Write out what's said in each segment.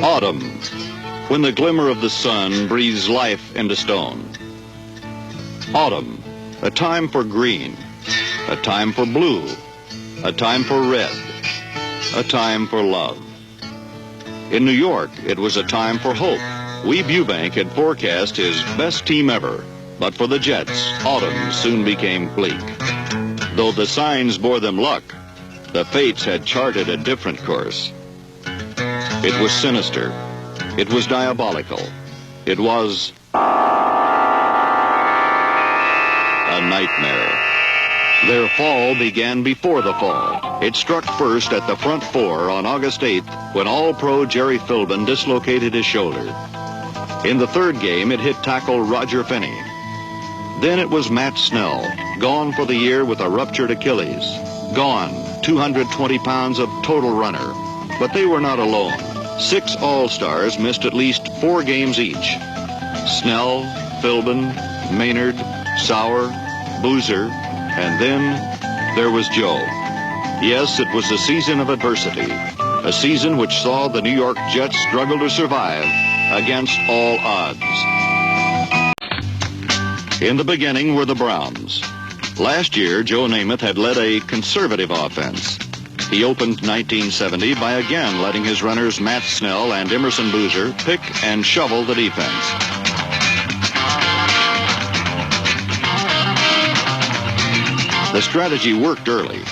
Autumn, when the glimmer of the sun breathes life into stone. Autumn, a time for green, a time for blue, a time for red, a time for love. In New York, it was a time for hope. Weeb Ewbank had forecast his best team ever, but for the Jets, autumn soon became bleak. Though the signs bore them luck, the fates had charted a different course. It was sinister. It was diabolical. It was a nightmare. Their fall began before the fall. It struck first at the front four on August 8th when All-Pro Jerry Philbin dislocated his shoulder. In the third game, it hit tackle Roger Finney. Then it was Matt Snell, gone for the year with a ruptured Achilles. Gone, 220 pounds of total runner. But they were not alone. 6 All-Stars missed at least 4 games each. Snell, Philbin, Maynard, Sauer, Boozer, and then there was Joe. Yes, it was a season of adversity. A season which saw the New York Jets struggle to survive against all odds. In the beginning were the Browns. Last year, Joe Namath had led a conservative offense. He opened 1970 by again letting his runners Matt Snell and Emerson Boozer pick and shovel the defense. The strategy worked early,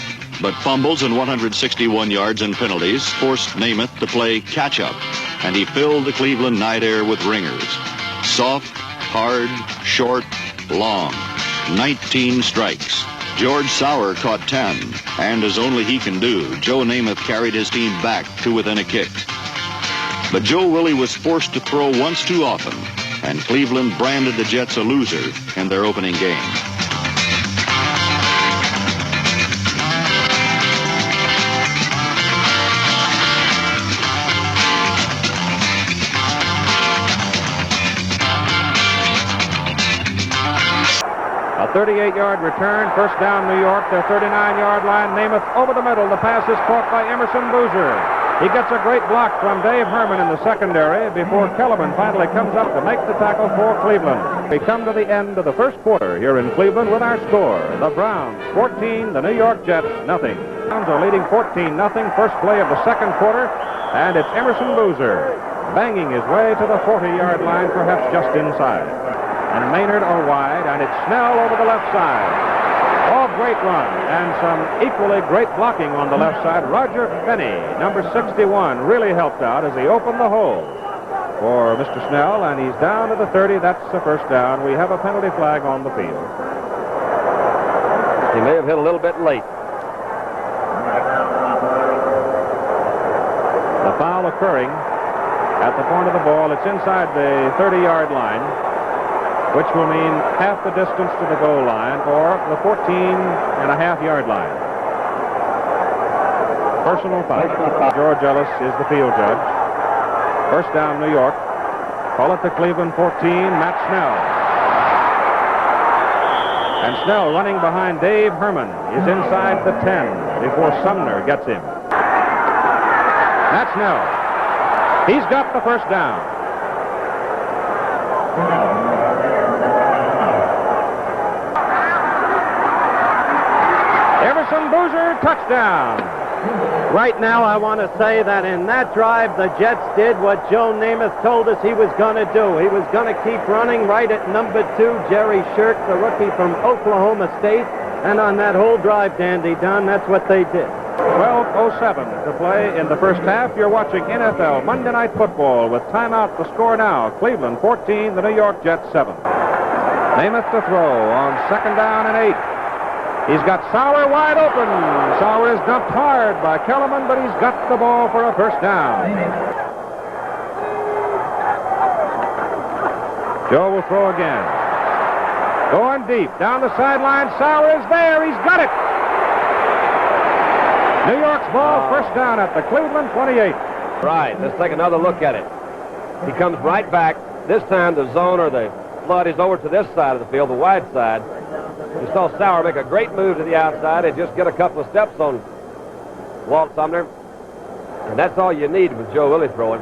but fumbles and 161 yards and penalties forced Namath to play catch-up, and he filled the Cleveland night air with ringers. Soft, hard, short, long. 19 strikes. George Sauer caught 10, and as only he can do, Joe Namath carried his team back to within a kick. But Joe Willie was forced to throw once too often, and Cleveland branded the Jets a loser in their opening game. A 38-yard return, first down New York, their 39-yard line. Namath over the middle. The pass is caught by Emerson Boozer. He gets a great block from Dave Herman in the secondary before Kellerman finally comes up to make the tackle for Cleveland. We come to the end of the first quarter here in Cleveland with our score. The Browns 14, the New York Jets nothing. The Browns are leading 14-0, first play of the second quarter, and it's Emerson Boozer banging his way to the 40-yard line, perhaps just inside. And Maynard are wide, and it's Snell over the left side. Oh, great run, and some equally great blocking on the left side. Roger Finney, number 61, really helped out as he opened the hole for Mr. Snell, and he's down to the 30. That's the first down. We have a penalty flag on the field. He may have hit a little bit late. The foul occurring at the point of the ball. It's inside the 30-yard line, which will mean half the distance to the goal line or the 14.5-yard line. Personal foul. George Ellis is the field judge. First down, New York. Call it the Cleveland 14, Matt Snell. And Snell running behind Dave Herman is inside the 10 before Sumner gets him. Matt Snell. He's got the first down. Emerson Boozer, touchdown. Right now, I want to say that in that drive, the Jets did what Joe Namath told us he was going to do. He was going to keep running right at number 2, Jerry Shirk, the rookie from Oklahoma State. And on that whole drive, Dandy Don, that's what they did. 12:07 to play in the first half. You're watching NFL Monday Night Football with timeout. The score now, Cleveland 14, the New York Jets 7. Namath to throw on second down and 8. He's got Sauer wide open. Sauer is dumped hard by Kellerman, but he's got the ball for a first down. Joe will throw again. Going deep, down the sideline. Sauer is there. He's got it. New York's ball, first down at the Cleveland 28. Right, let's take another look at it. He comes right back. This time the zone or the flood is over to this side of the field, the wide side. You saw Sauer make a great move to the outside and just get a couple of steps on Walt Sumner. And that's all you need with Joe Willie throwing.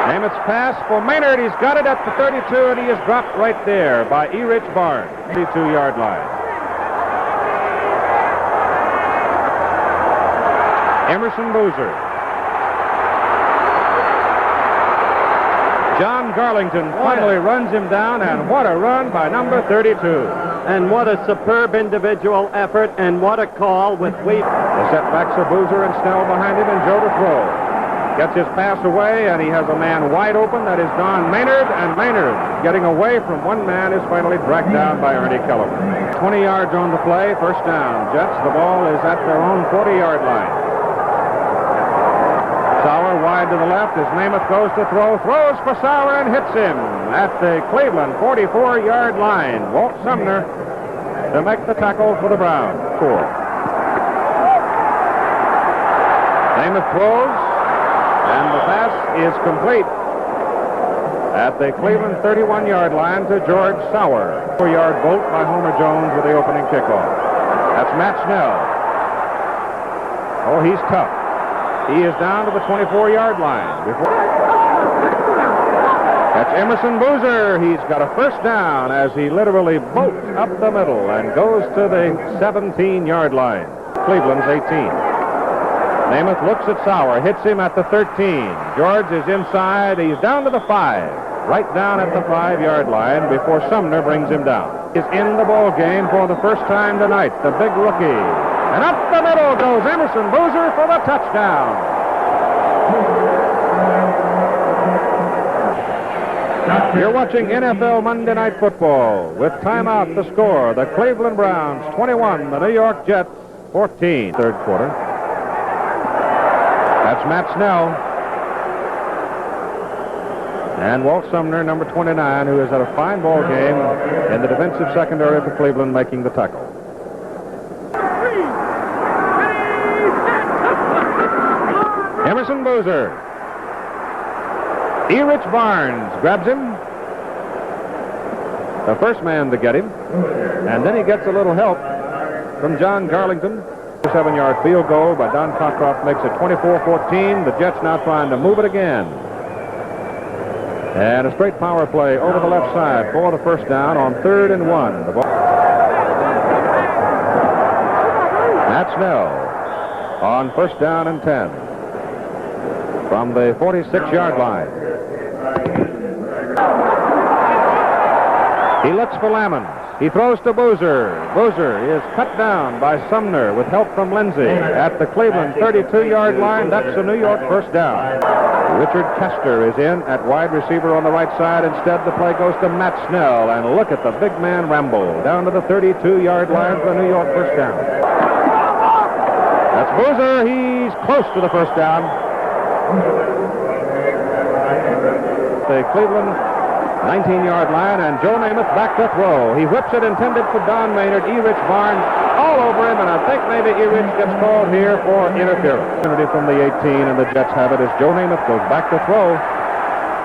Namath's pass for Maynard. He's got it at the 32, and he is dropped right there by E. Rich Barnes, 32-yard line. Emerson Boozer. John Garlington finally runs him down, and what a run by number 32. And what a superb individual effort, and what a call with Weave. The setbacks are Boozer and Snell behind him, and Joe to throw. Gets his pass away, and he has a man wide open. That is Don Maynard, and Maynard, getting away from one man, is finally dragged down by Ernie Kellerman. 20 yards on the play, first down. Jets, the ball is at their own 40-yard line. Sauer wide to the left as Namath goes to throw. Throws for Sauer and hits him at the Cleveland 44-yard line. Walt Sumner to make the tackle for the Browns. Score. Namath throws, and the pass is complete at the Cleveland 31-yard line to George Sauer. 4-yard bolt by Homer Jones with the opening kickoff. That's Matt Snell. Oh, he's tough. He is down to the 24-yard line. That's Emerson Boozer. He's got a first down as he literally bolts up the middle and goes to the 17-yard line. Cleveland's 18. Namath looks at Sauer, hits him at the 13. George is inside. He's down to the 5. Right down at the 5-yard line before Sumner brings him down. He's in the ball game for the first time tonight, the big rookie. And up the middle goes Emerson Boozer for the touchdown. You're watching NFL Monday Night Football. With timeout, the score, the Cleveland Browns 21, the New York Jets 14. Third quarter. That's Matt Snell. And Walt Sumner, number 29, who has had a fine ball game in the defensive secondary for Cleveland, making the tackle. Emerson Boozer. E. Rich Barnes grabs him. The first man to get him. And then he gets a little help from John Garlington. A 7-yard field goal by Don Cockcroft makes it 24-14. The Jets now trying to move it again. And a straight power play over the left side for the first down on 3rd and 1. The ball. Matt Snell on first down and 10. From the 46-yard line. He looks for Lammons. He throws to Boozer. Boozer is cut down by Sumner with help from Lindsay at the Cleveland 32-yard line. That's a New York first down. Richard Kester is in at wide receiver on the right side. Instead, the play goes to Matt Snell. And look at the big man Rambo down to the 32-yard line for a New York first down. That's Boozer. He's close to the first down. The Cleveland 19-yard line, and Joe Namath back to throw. He whips it, intended for Don Maynard. E. Rich Barnes all over him, and I think maybe E. Rich gets called here for interference. Opportunity from the 18, and the Jets have it as Joe Namath goes back to throw.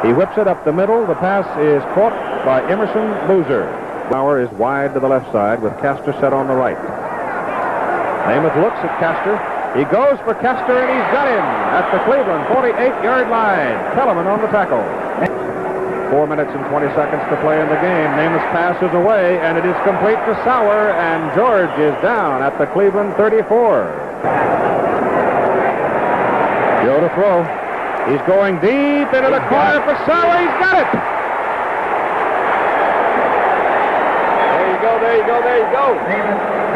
He whips it up the middle. The pass is caught by Emerson Boozer. Bauer is wide to the left side with Castor set on the right. Namath looks at Castor. He goes for Kester, and he's got him at the Cleveland 48-yard line. Kellerman on the tackle. 4 minutes and 20 seconds to play in the game. Namath's pass is away, and it is complete to Sauer, and George is down at the Cleveland 34. Joe to throw. He's going deep into the corner for Sauer. He's got it. There you go, there you go, there you go.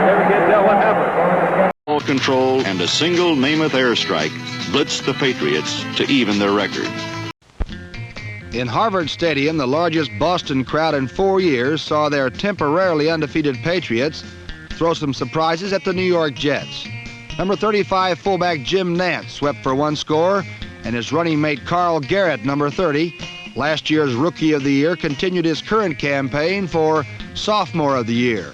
Never can tell what happened. Ball control and a single Namath airstrike blitzed the Patriots to even their record. In Harvard Stadium, the largest Boston crowd in 4 years saw their temporarily undefeated Patriots throw some surprises at the New York Jets. Number 35 fullback Jim Nance swept for one score, and his running mate Carl Garrett, number 30, last year's Rookie of the Year, continued his current campaign for Sophomore of the Year.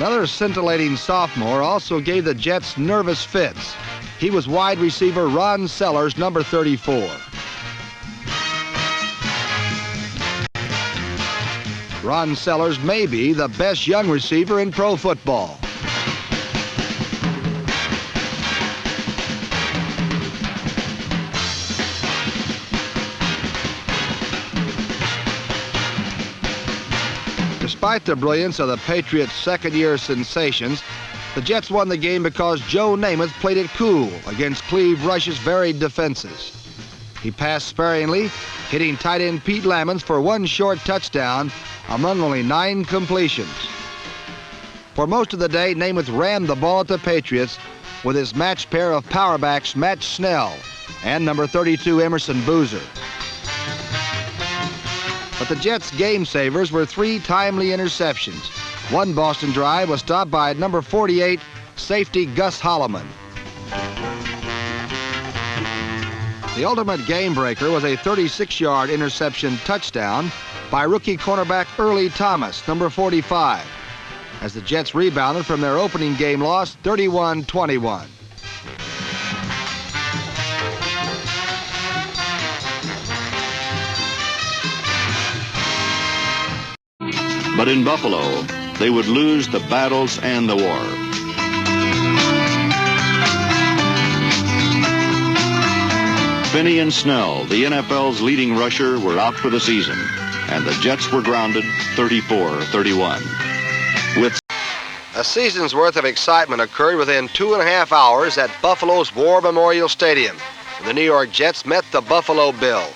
Another scintillating sophomore also gave the Jets nervous fits. He was wide receiver Ron Sellers, number 34. Ron Sellers may be the best young receiver in pro football. Despite the brilliance of the Patriots' second-year sensations, the Jets won the game because Joe Namath played it cool against Cleve Rush's varied defenses. He passed sparingly, hitting tight end Pete Lammons for one short touchdown among only 9 completions. For most of the day, Namath rammed the ball at the Patriots with his matched pair of powerbacks Matt Snell and number 32 Emerson Boozer. But the Jets' game savers were 3 timely interceptions. One Boston drive was stopped by number 48 safety Gus Holloman. The ultimate game breaker was a 36-yard interception touchdown by rookie cornerback Earlie Thomas, number 45, as the Jets rebounded from their opening game loss 31-21. But in Buffalo, they would lose the battles and the war. Finney and Snell, the NFL's leading rusher, were out for the season, and the Jets were grounded 34-31. With a season's worth of excitement occurred within 2.5 hours at Buffalo's War Memorial Stadium, when the New York Jets met the Buffalo Bills.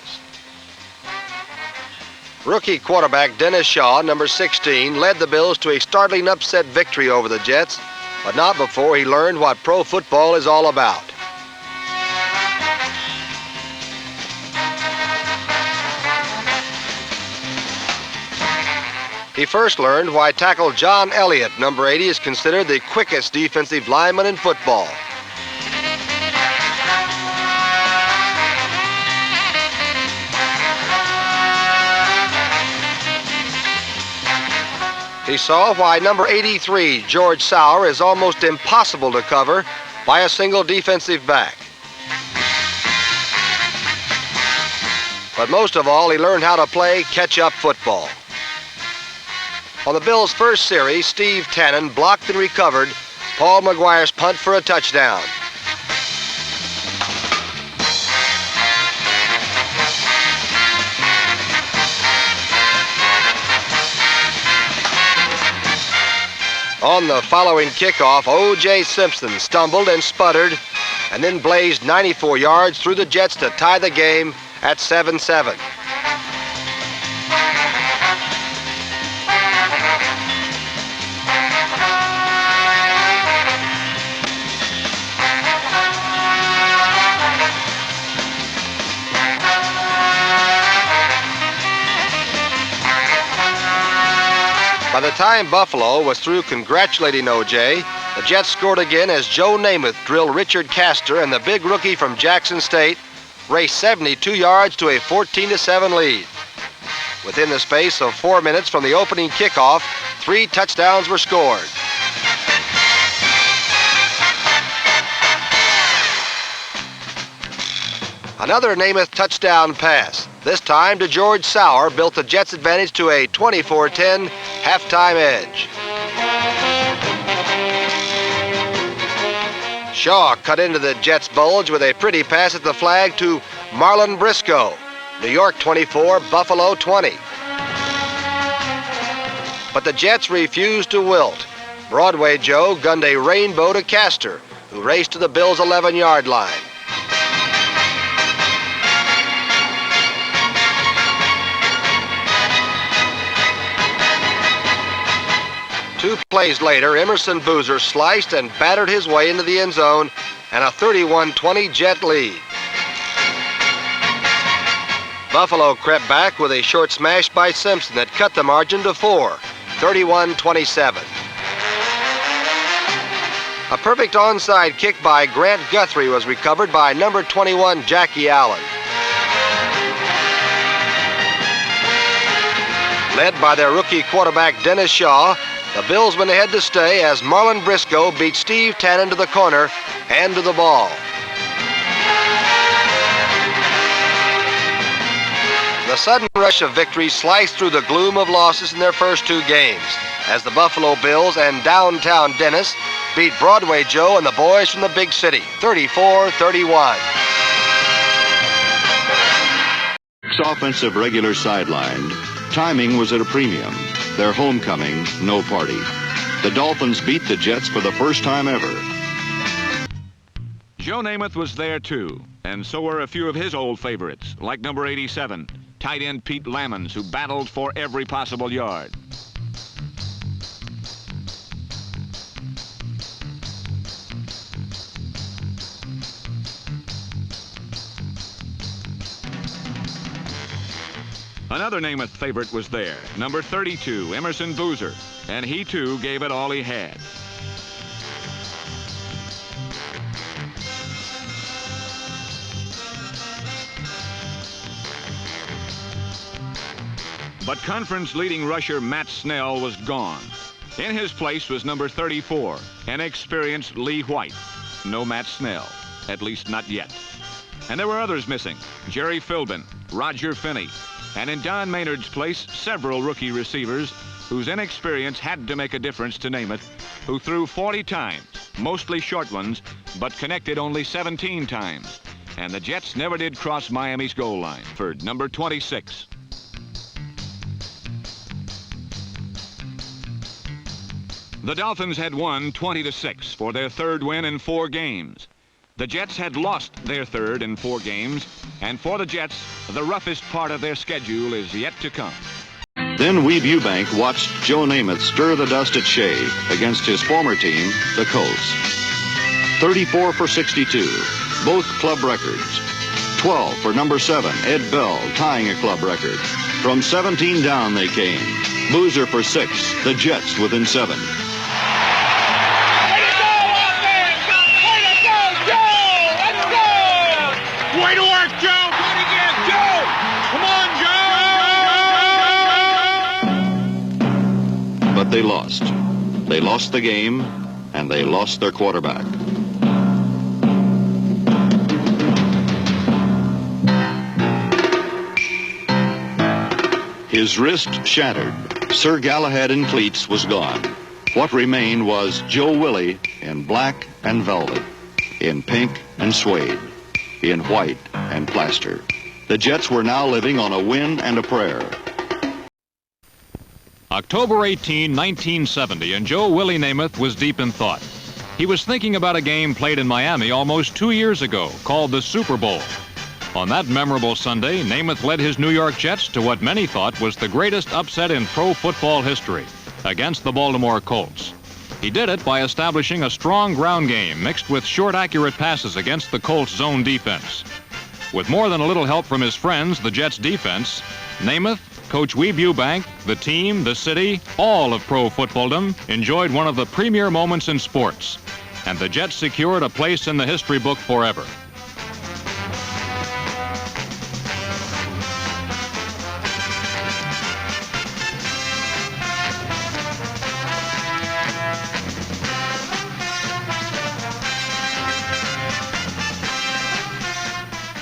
Rookie quarterback Dennis Shaw, number 16, led the Bills to a startling upset victory over the Jets, but not before he learned what pro football is all about. He first learned why tackle John Elliott, number 80, is considered the quickest defensive lineman in football. He saw why number 83, George Sauer, is almost impossible to cover by a single defensive back. But most of all, he learned how to play catch-up football. On the Bills' first series, Steve Tannen blocked and recovered Paul McGuire's punt for a touchdown. On the following kickoff, O.J. Simpson stumbled and sputtered and then blazed 94 yards through the Jets to tie the game at 7-7. By the time Buffalo was through congratulating O.J., the Jets scored again as Joe Namath drilled Richard Castor, and the big rookie from Jackson State raced 72 yards to a 14-7 lead. Within the space of 4 minutes from the opening kickoff, 3 touchdowns were scored. Another Namath touchdown pass, this time to George Sauer, built the Jets' advantage to a 24-10 halftime edge. Shaw cut into the Jets' bulge with a pretty pass at the flag to Marlon Briscoe, New York 24, Buffalo 20. But the Jets refused to wilt. Broadway Joe gunned a rainbow to Castor, who raced to the Bills' 11-yard line. Two plays later, Emerson Boozer sliced and battered his way into the end zone, and a 31-20 Jet lead. Buffalo crept back with a short smash by Simpson that cut the margin to 4, 31-27. A perfect onside kick by Grant Guthrie was recovered by number 21 Jackie Allen. Led by their rookie quarterback Dennis Shaw, The Bills went ahead to stay as Marlon Briscoe beat Steve Tannen to the corner and to the ball. The sudden rush of victory sliced through the gloom of losses in their first two games as the Buffalo Bills and downtown Dennis beat Broadway Joe and the boys from the big city, 34-31. Offensive regular sidelined. Timing was at a premium. Their homecoming, no party. The Dolphins beat the Jets for the first time ever. Joe Namath was there too, and so were a few of his old favorites, like number 87, tight end Pete Lammons, who battled for every possible yard. Another Namath favorite was there, number 32, Emerson Boozer, and he too gave it all he had. But conference leading rusher Matt Snell was gone. In his place was number 34, inexperienced Lee White. No Matt Snell, at least not yet. And there were others missing, Jerry Philbin, Roger Finney, and in Don Maynard's place, several rookie receivers whose inexperience had to make a difference to Namath, who threw 40 times, mostly short ones, but connected only 17 times. And the Jets never did cross Miami's goal line. For number 26. The Dolphins had won 20-6 for their third win in 4 games. The Jets had lost their third in 4 games, and for the Jets, the roughest part of their schedule is yet to come. Then Weeb Eubank watched Joe Namath stir the dust at Shea against his former team, the Colts. 34 for 62, both club records. 12 for number 7, Ed Bell, tying a club record. From 17 down they came. Boozer for 6, the Jets within 7. Way to work, Joe! Do it again, Joe! Come on, Joe! But they lost. They lost the game, and they lost their quarterback. His wrist shattered. Sir Galahad in cleats was gone. What remained was Joe Willie in black and velvet, in pink and suede, in white and plaster. The Jets were now living on a win and a prayer. October 18, 1970, and Joe Willie Namath was deep in thought. He was thinking about a game played in Miami almost 2 years ago called the Super Bowl. On that memorable Sunday, Namath led his New York Jets to what many thought was the greatest upset in pro football history against the Baltimore Colts. He did it by establishing a strong ground game mixed with short, accurate passes against the Colts' zone defense. With more than a little help from his friends, the Jets' defense, Namath, Coach Weeb Eubank, the team, the city, all of pro footballdom enjoyed one of the premier moments in sports. And the Jets secured a place in the history book forever.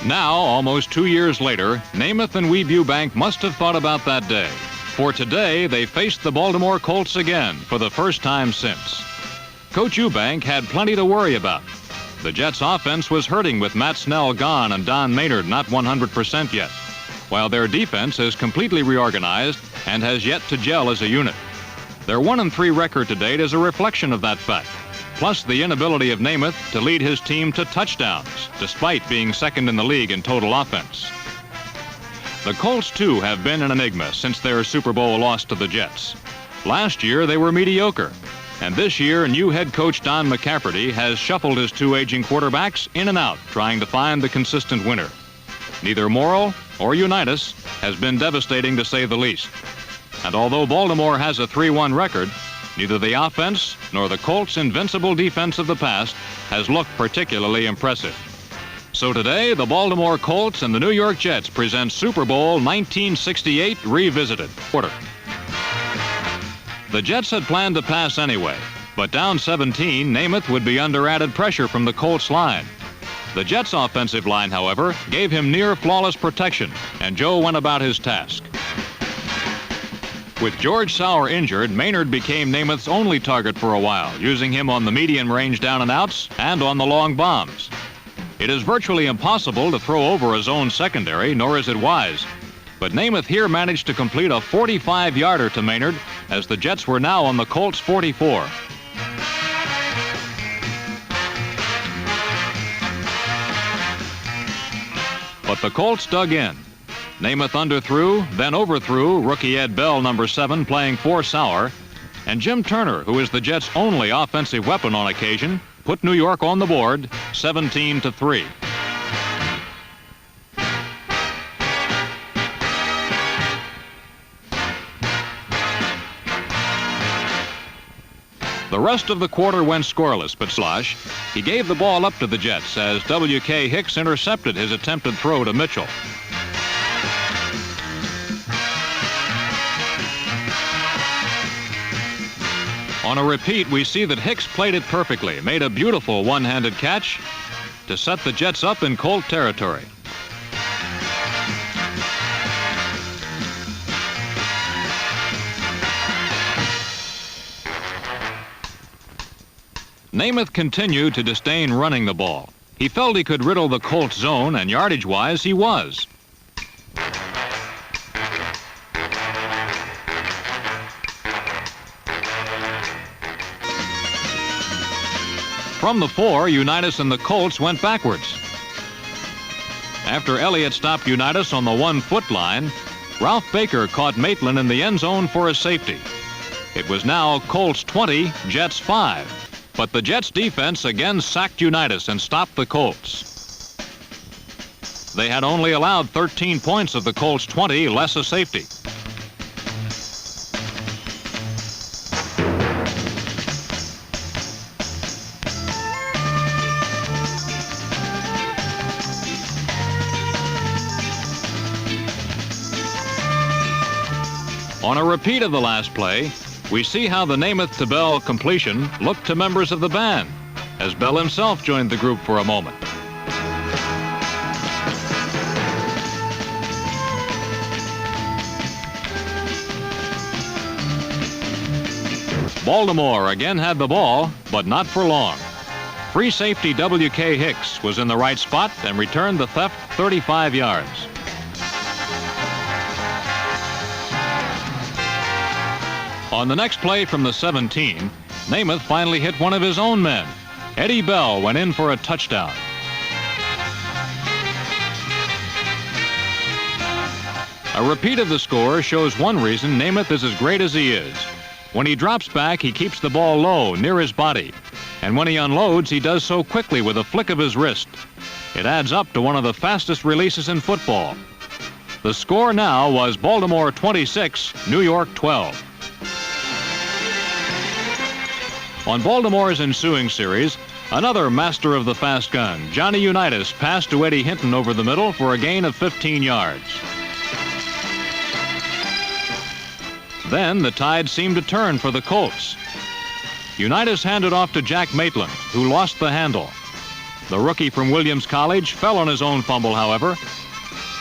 Now, almost 2 years later, Namath and Weeb Eubank must have thought about that day. For today, they faced the Baltimore Colts again for the first time since. Coach Eubank had plenty to worry about. The Jets' offense was hurting with Matt Snell gone and Don Maynard not 100% yet, while their defense is completely reorganized and has yet to gel as a unit. Their 1-3 record to date is a reflection of that fact, plus the inability of Namath to lead his team to touchdowns, despite being second in the league in total offense. The Colts, too, have been an enigma since their Super Bowl loss to the Jets. Last year, they were mediocre, and this year, new head coach Don McCafferty has shuffled his 2 aging quarterbacks in and out, trying to find the consistent winner. Neither Morrill or Unitas has been devastating, to say the least. And although Baltimore has a 3-1 record, neither the offense nor the Colts' invincible defense of the past has looked particularly impressive. So today, the Baltimore Colts and the New York Jets present Super Bowl 1968 Revisited. The Jets had planned to pass anyway, but down 17, Namath would be under added pressure from the Colts line. The Jets' offensive line, however, gave him near flawless protection, and Joe went about his task. With George Sauer injured, Maynard became Namath's only target for a while, using him on the medium range down and outs and on the long bombs. It is virtually impossible to throw over a zone secondary, nor is it wise. But Namath here managed to complete a 45-yarder to Maynard, as the Jets were now on the Colts' 44. But the Colts dug in. Namath underthrew, then overthrew rookie Ed Bell, number 7, playing for Sauer. And Jim Turner, who is the Jets' only offensive weapon on occasion, put New York on the board, 17-3. The rest of the quarter went scoreless, but Slosh, he gave the ball up to the Jets as W.K. Hicks intercepted his attempted throw to Mitchell. On a repeat, we see that Hicks played it perfectly, made a beautiful one-handed catch to set the Jets up in Colt territory. Namath continued to disdain running the ball. He felt he could riddle the Colts zone, and yardage-wise, he was. From the 4, Unitas and the Colts went backwards. After Elliott stopped Unitas on the 1-foot line, Ralph Baker caught Maitland in the end zone for a safety. It was now Colts 20, Jets 5. But the Jets' defense again sacked Unitas and stopped the Colts. They had only allowed 13 points of the Colts' 20, less a safety. On a repeat of the last play, we see how the Namath to Bell completion looked to members of the band, as Bell himself joined the group for a moment. Baltimore again had the ball, but not for long. Free safety W.K. Hicks was in the right spot and returned the theft 35 yards. On the next play from the 17, Namath finally hit one of his own men. Eddie Bell went in for a touchdown. A repeat of the score shows one reason Namath is as great as he is. When he drops back, he keeps the ball low, near his body. And when he unloads, he does so quickly with a flick of his wrist. It adds up to one of the fastest releases in football. The score now was Baltimore 26, New York 12. On Baltimore's ensuing series, another master of the fast gun, Johnny Unitas, passed to Eddie Hinton over the middle for a gain of 15 yards. Then the tide seemed to turn for the Colts. Unitas handed off to Jack Maitland, who lost the handle. The rookie from Williams College fell on his own fumble, however.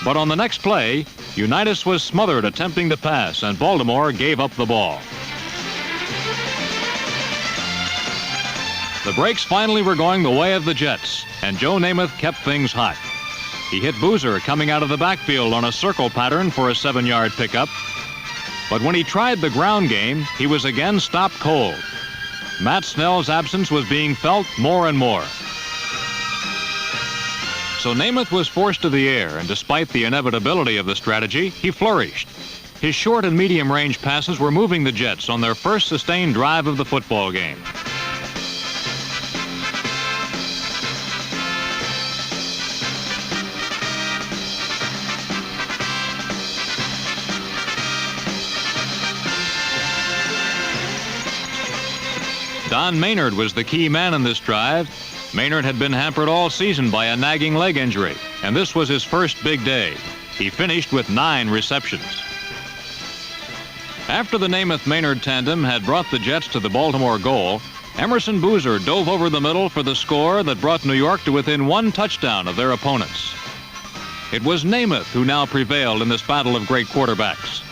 But on the next play, Unitas was smothered attempting to pass, and Baltimore gave up the ball. The breaks finally were going the way of the Jets, and Joe Namath kept things hot. He hit Boozer coming out of the backfield on a circle pattern for a 7-yard pickup. But when he tried the ground game, he was again stopped cold. Matt Snell's absence was being felt more and more. So Namath was forced to the air, and despite the inevitability of the strategy, he flourished. His short and medium range passes were moving the Jets on their first sustained drive of the football game. Don Maynard was the key man in this drive. Maynard had been hampered all season by a nagging leg injury, and this was his first big day. He finished with 9 receptions. After the Namath-Maynard tandem had brought the Jets to the Baltimore goal, Emerson Boozer dove over the middle for the score that brought New York to within one touchdown of their opponents. It was Namath who now prevailed in this battle of great quarterbacks.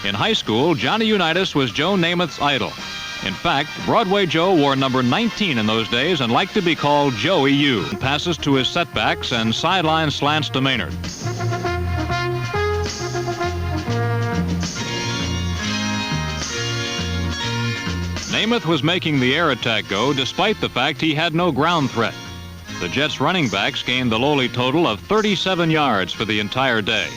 In high school, Johnny Unitas was Joe Namath's idol. In fact, Broadway Joe wore number 19 in those days and liked to be called Joey U. Passes to his setbacks and sideline slants to Maynard. Namath was making the air attack go despite the fact he had no ground threat. The Jets running backs gained the lowly total of 37 yards for the entire day.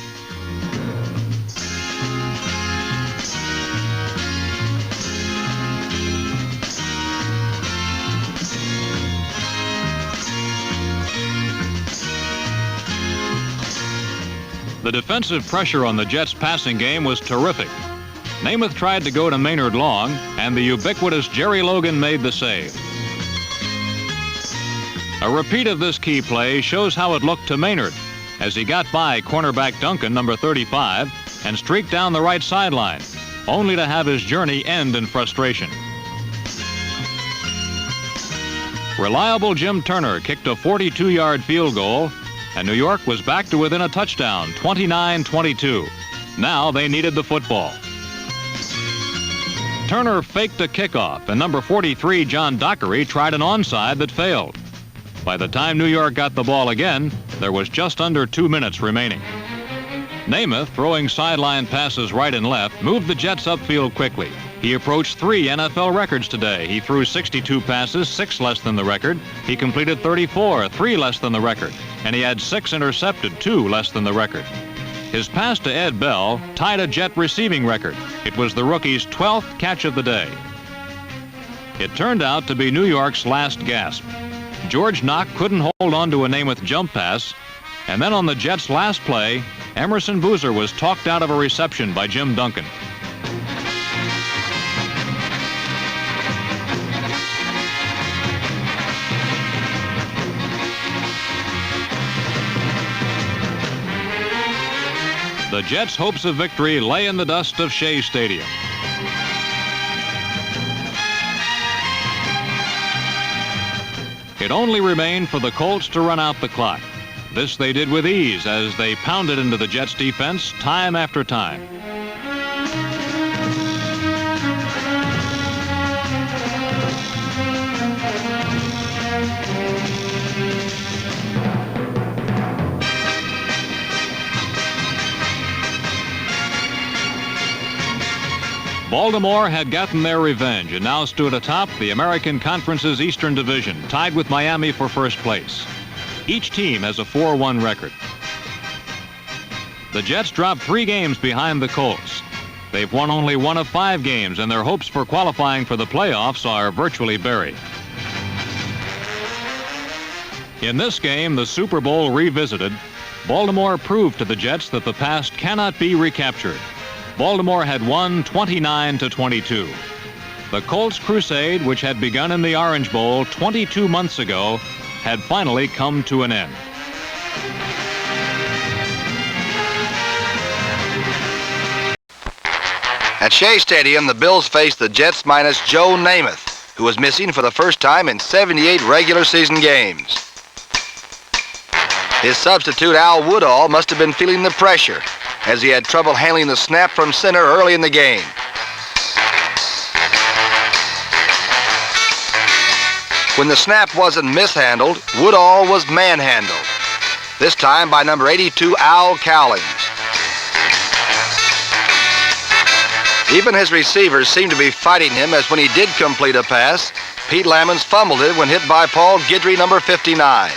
The defensive pressure on the Jets' passing game was terrific. Namath tried to go to Maynard long, and the ubiquitous Jerry Logan made the save. A repeat of this key play shows how it looked to Maynard as he got by cornerback Duncan, number 35, and streaked down the right sideline, only to have his journey end in frustration. Reliable Jim Turner kicked a 42-yard field goal, and New York was back to within a touchdown, 29-22. Now they needed the football. Turner faked a kickoff, and number 43, John Dockery, tried an onside that failed. By the time New York got the ball again, there was just under 2 minutes remaining. Namath, throwing sideline passes right and left, moved the Jets upfield quickly. He approached 3 NFL records today. He threw 62 passes, 6 less than the record. He completed 34, 3 less than the record. And he had 6 intercepted, 2 less than the record. His pass to Ed Bell tied a Jet receiving record. It was the rookie's 12th catch of the day. It turned out to be New York's last gasp. George Knock couldn't hold on to a Namath jump pass, and then on the Jets' last play, Emerson Boozer was talked out of a reception by Jim Duncan. The Jets' hopes of victory lay in the dust of Shea Stadium. It only remained for the Colts to run out the clock. This they did with ease as they pounded into the Jets' defense time after time. Baltimore had gotten their revenge and now stood atop the American Conference's Eastern Division, tied with Miami for first place. Each team has a 4-1 record. The Jets dropped 3 games behind the Colts. They've won only 1 of 5 games, and their hopes for qualifying for the playoffs are virtually buried. In this game, the Super Bowl revisited, Baltimore proved to the Jets that the past cannot be recaptured. Baltimore had won 29-22. The Colts' crusade, which had begun in the Orange Bowl 22 months ago, had finally come to an end. At Shea Stadium, the Bills faced the Jets minus Joe Namath, who was missing for the first time in 78 regular season games. His substitute, Al Woodall, must have been feeling the pressure, as he had trouble handling the snap from center early in the game. When the snap wasn't mishandled, Woodall was manhandled, this time by number 82, Al Cowlings. Even his receivers seemed to be fighting him, as when he did complete a pass, Pete Lammons fumbled it when hit by Paul Guidry, number 59.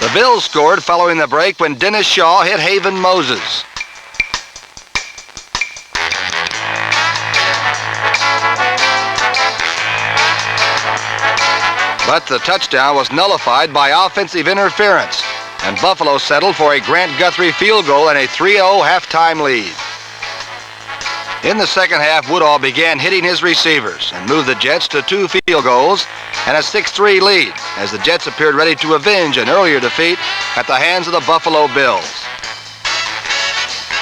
The Bills scored following the break when Dennis Shaw hit Haven Moses. But the touchdown was nullified by offensive interference, and Buffalo settled for a Grant Guthrie field goal and a 3-0 halftime lead. In the second half, Woodall began hitting his receivers and moved the Jets to 2 field goals and a 6-3 lead as the Jets appeared ready to avenge an earlier defeat at the hands of the Buffalo Bills.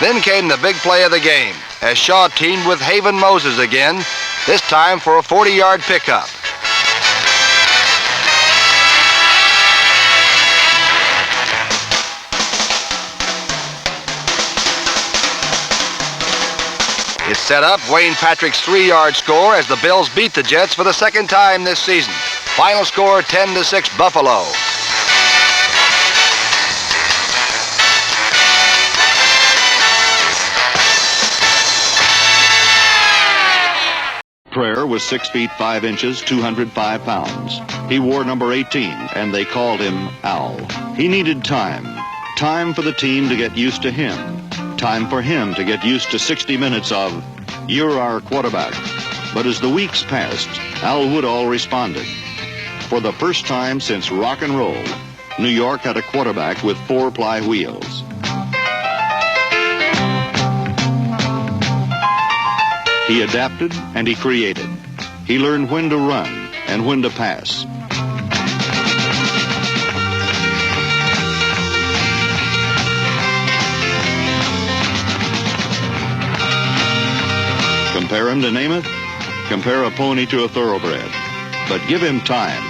Then came the big play of the game as Shaw teamed with Haven Moses again, this time for a 40-yard pickup. It set up Wayne Patrick's 3-yard score as the Bills beat the Jets for the second time this season. Final score 10-6 Buffalo. Prayer was 6 feet 5 inches, 205 pounds. He wore number 18, and they called him Al. He needed time. Time for the team to get used to him. Time for him to get used to 60 minutes of, "You're our quarterback." But as the weeks passed, Al Woodall responded. For the first time since rock and roll, New York had a quarterback with 4-ply wheels. He adapted and he created. He learned when to run and when to pass. Compare him to Namath? Compare a pony to a thoroughbred. But give him time.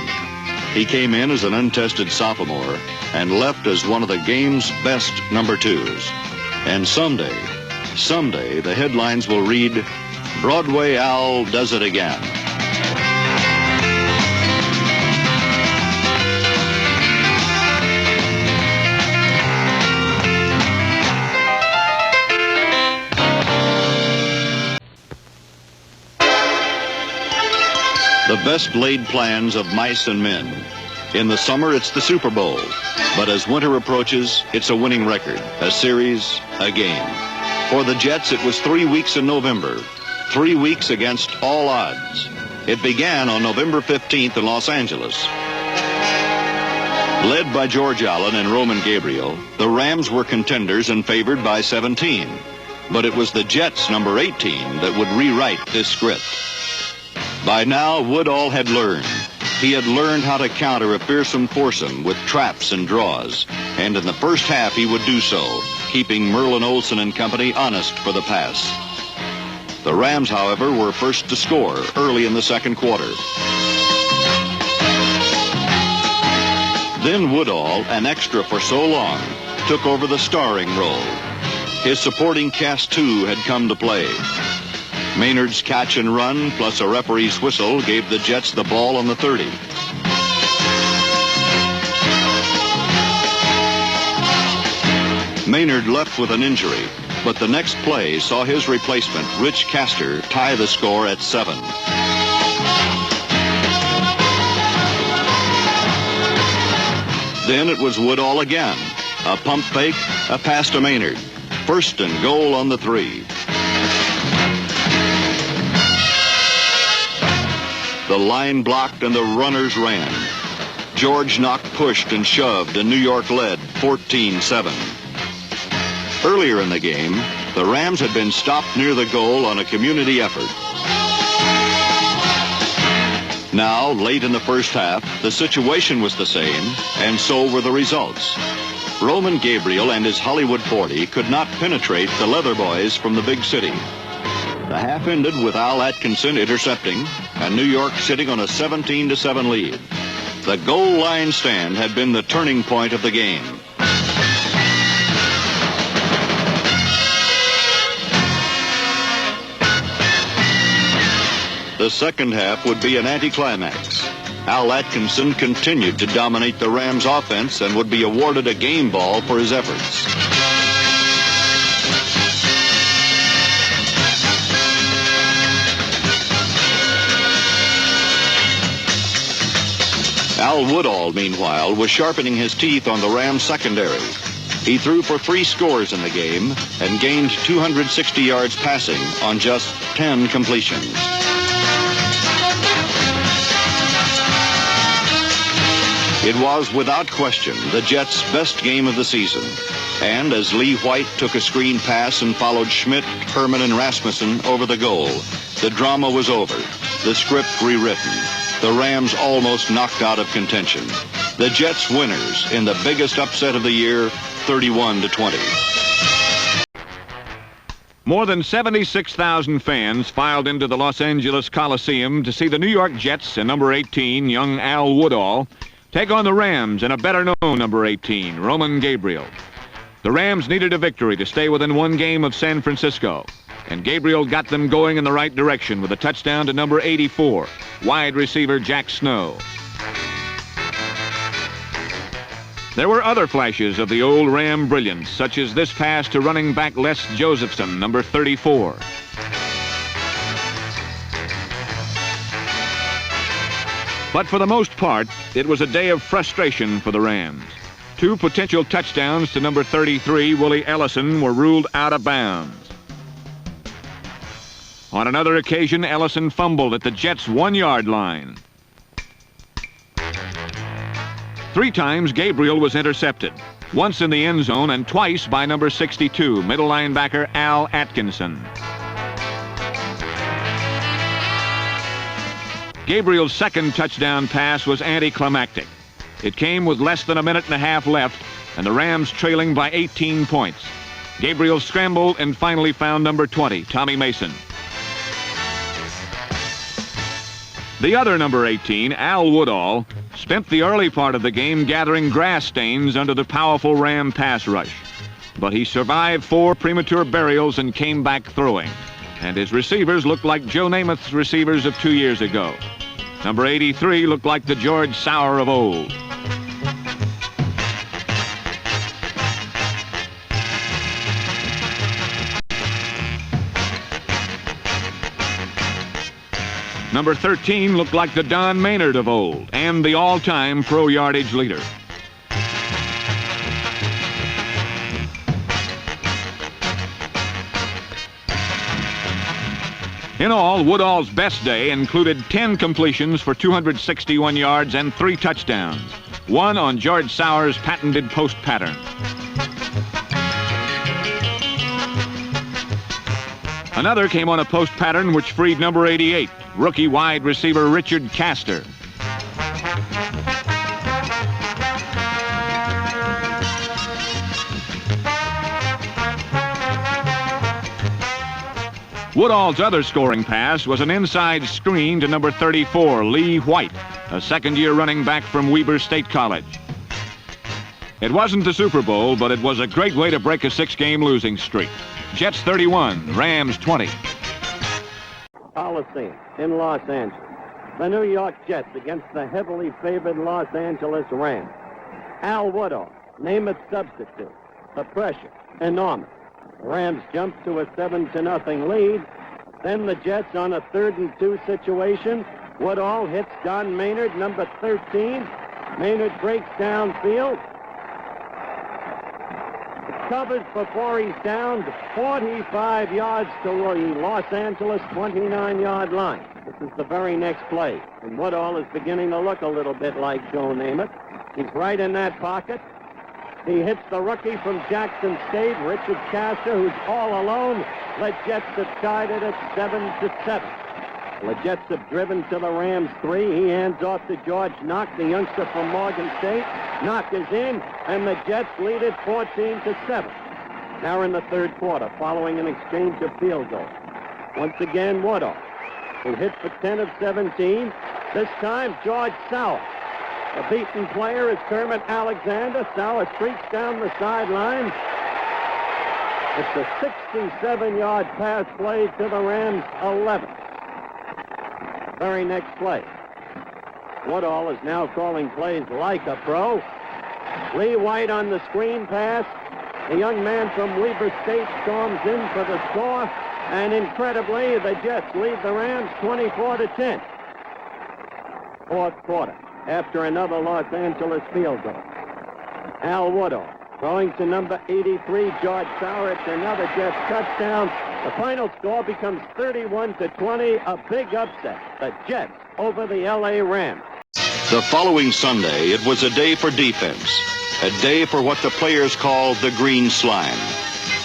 He came in as an untested sophomore and left as one of the game's best number 2s. And someday, the headlines will read, "Broadway Al does it again." The best laid plans of mice and men. In the summer, it's the Super Bowl. But as winter approaches, it's a winning record, a series, a game. For the Jets, it was 3 weeks in November. 3 weeks against all odds. It began on November 15th in Los Angeles. Led by George Allen and Roman Gabriel, the Rams were contenders and favored by 17. But it was the Jets' number 18 that would rewrite this script. By now, Woodall had learned. He had learned how to counter a fearsome foursome with traps and draws. And in the first half, he would do so, keeping Merlin Olsen and company honest for the pass. The Rams, however, were first to score early in the second quarter. Then Woodall, an extra for so long, took over the starring role. His supporting cast, too, had come to play. Maynard's catch and run, plus a referee's whistle, gave the Jets the ball on the 30. Maynard left with an injury, but the next play saw his replacement, Rich Castor, tie the score at 7. Then it was Woodall again. A pump fake, a pass to Maynard. First and goal on the 3. The line blocked and the runners ran. George Knock pushed and shoved, and New York led 14-7. Earlier in the game, the Rams had been stopped near the goal on a community effort. Now, late in the first half, the situation was the same, and so were the results. Roman Gabriel and his Hollywood 40 could not penetrate the Leather Boys from the big city. The half ended with Al Atkinson intercepting, and New York sitting on a 17-7 lead. The goal line stand had been the turning point of the game. The second half would be an anticlimax. Al Atkinson continued to dominate the Rams' offense and would be awarded a game ball for his efforts. Al Woodall, meanwhile, was sharpening his teeth on the Rams' secondary. He threw for 3 scores in the game and gained 260 yards passing on just 10 completions. It was, without question, the Jets' best game of the season. And as Lee White took a screen pass and followed Schmidt, Herman, and Rasmussen over the goal, the drama was over, the script rewritten. the Rams almost knocked out of contention. The Jets winners in the biggest upset of the year, 31-20. More than 76,000 fans filed into the Los Angeles Coliseum to see the New York Jets and number 18, young Al Woodall, take on the Rams and a better-known number 18, Roman Gabriel. The Rams needed a victory to stay within one game of San Francisco, and Gabriel got them going in the right direction with a touchdown to number 84, wide receiver Jack Snow. There were other flashes of the old Ram brilliance, such as this pass to running back Les Josephson, number 34. But for the most part, it was a day of frustration for the Rams. 2 potential touchdowns to number 33, Willie Ellison, were ruled out of bounds. On another occasion, Ellison fumbled at the Jets' 1-yard line. 3 times, Gabriel was intercepted, once in the end zone and twice by number 62, middle linebacker Al Atkinson. Gabriel's second touchdown pass was anticlimactic. It came with less than a minute and a half left, and the Rams trailing by 18 points. Gabriel scrambled and finally found number 20, Tommy Mason. The other number 18, Al Woodall, spent the early part of the game gathering grass stains under the powerful Ram pass rush. But he survived 4 premature burials and came back throwing. And his receivers looked like Joe Namath's receivers of 2 years ago. Number 83 looked like the George Sauer of old. Number 13 looked like the Don Maynard of old and the all-time pro yardage leader. In all, Woodall's best day included 10 completions for 261 yards and 3 touchdowns, 1 on George Sauer's patented post pattern. Another came on a post pattern which freed number 88, rookie wide receiver Richard Castor. Woodall's other scoring pass was an inside screen to number 34, Lee White, a second-year running back from Weber State College. It wasn't the Super Bowl, but it was a great way to break a 6-game losing streak. Jets 31, Rams 20. Coliseum in Los Angeles. The New York Jets against the heavily favored Los Angeles Rams. Al Woodall, Namath's substitute. The pressure, enormous. The Rams jump to a 7-0 lead. Then the Jets on a 3rd and 2 situation. Woodall hits Don Maynard, number 13. Maynard breaks downfield. Covered before he's down, 45 yards to the Los Angeles 29-yard line. This is the very next play. And Woodall is beginning to look a little bit like Joe Namath. He's right in that pocket. He hits the rookie from Jackson State, Richard Castor, who's all alone. The Jets have tied it at 7-7. The Jets have driven to the Rams 3. He hands off to George Knock, the youngster from Morgan State. Knock is in, and the Jets lead it 14-7. Now in the 3rd quarter, following an exchange of field goals. Once again, Woodall, who hit for 10 of 17. This time, George Sauer. The beaten player is Kermit Alexander. Sauer streaks down the sideline. It's a 67-yard pass played to the Rams 11. Very next play. Woodall is now calling plays like a pro. Lee White on the screen pass. The young man from Weber State storms in for the score. And incredibly, the Jets lead the Rams 24-10. 4th quarter, after another Los Angeles field goal. Al Woodall throwing to number 83, George Sauer. It's another Jets touchdown. The final score becomes 31-20, a big upset. The Jets over the L.A. Rams. The following Sunday, it was a day for defense, a day for what the players called the green slime.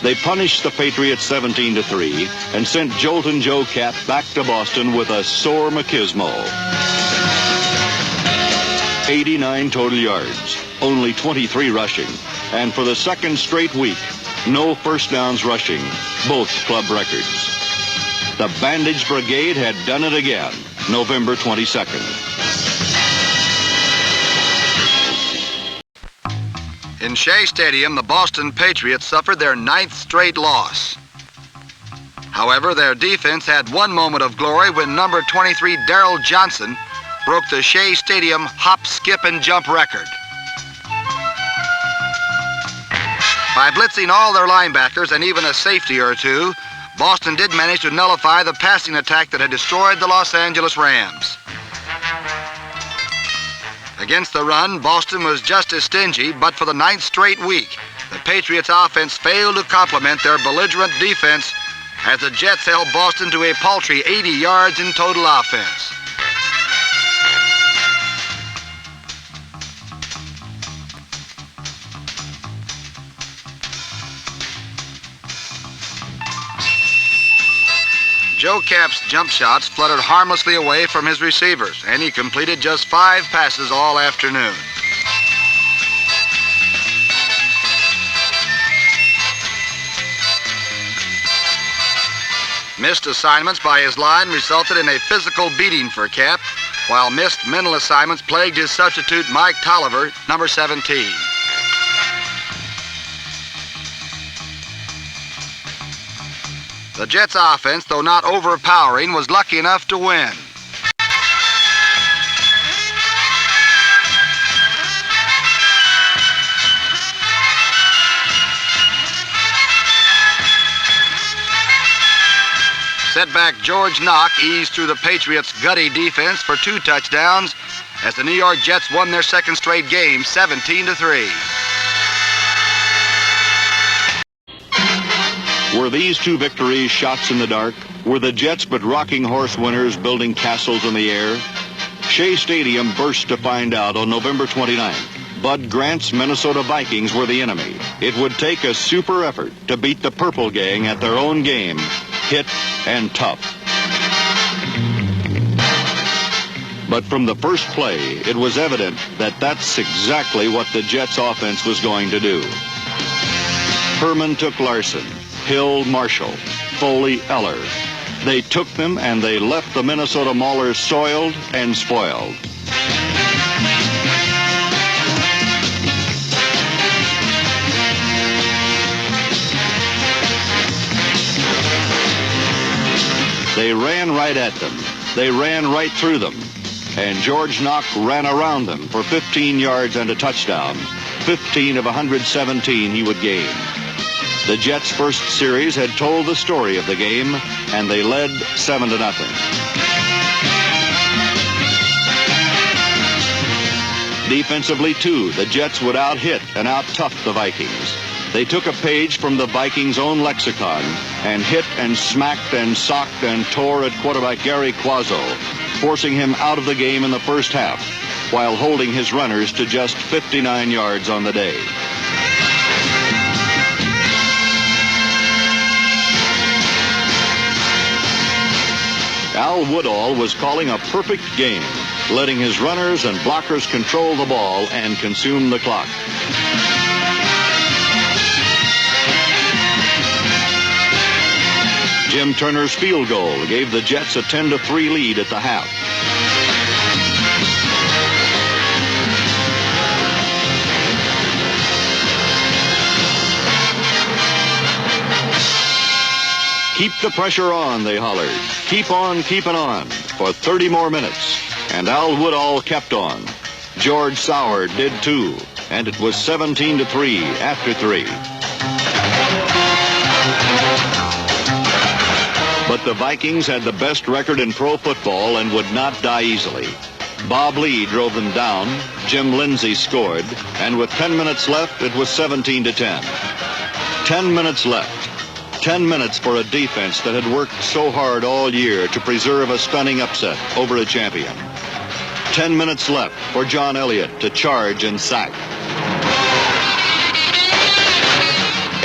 They punished the Patriots 17-3 and sent Joltin' Joe Cat back to Boston with a sore machismo. 89 total yards, only 23 rushing, and for the second straight week, no first downs rushing, both club records. The Bandage Brigade had done it again, November 22nd. In Shea Stadium, the Boston Patriots suffered their 9th straight loss. However, their defense had one moment of glory when number 23 Darrell Johnson broke the Shea Stadium hop, skip, and jump record. By blitzing all their linebackers and even a safety or two, Boston did manage to nullify the passing attack that had destroyed the Los Angeles Rams. Against the run, Boston was just as stingy, but for the 9th straight week, the Patriots' offense failed to complement their belligerent defense as the Jets held Boston to a paltry 80 yards in total offense. Joe Kapp's jump shots fluttered harmlessly away from his receivers, and he completed just 5 passes all afternoon. Missed assignments by his line resulted in a physical beating for Kapp, while missed mental assignments plagued his substitute Mike Tolliver, number 17. The Jets' offense, though not overpowering, was lucky enough to win. Setback George Knock eased through the Patriots' gutty defense for 2 touchdowns as the New York Jets won their second straight game 17-3. Were these 2 victories shots in the dark? Were the Jets but rocking horse winners building castles in the air? Shea Stadium burst to find out on November 29th. Bud Grant's Minnesota Vikings were the enemy. It would take a super effort to beat the Purple Gang at their own game, hit and tough. But from the first play, it was evident that that's exactly what the Jets' offense was going to do. Herman took Larson, Hill Marshall, Foley Eller. They took them and they left the Minnesota Maulers soiled and spoiled. They ran right at them. They ran right through them. And George Knock ran around them for 15 yards and a touchdown. 15 of 117 he would gain. The Jets' first series had told the story of the game, and they led 7-0. Defensively, too, the Jets would out-hit and out-tough the Vikings. They took a page from the Vikings' own lexicon and hit and smacked and socked and tore at quarterback Gary Quazzo, forcing him out of the game in the first half, while holding his runners to just 59 yards on the day. Al Woodall was calling a perfect game, letting his runners and blockers control the ball and consume the clock. Jim Turner's field goal gave the Jets a 10-3 lead at the half. Keep the pressure on, they hollered. Keep on keeping on for 30 more minutes. And Al Woodall kept on. George Sauer did too. And it was 17-3 after 3. But the Vikings had the best record in pro football and would not die easily. Bob Lee drove them down. Jim Lindsay scored. And with 10 minutes left, it was 17-10. 10 minutes left. 10 minutes for a defense that had worked so hard all year to preserve a stunning upset over a champion. 10 minutes left for John Elliott to charge and sack.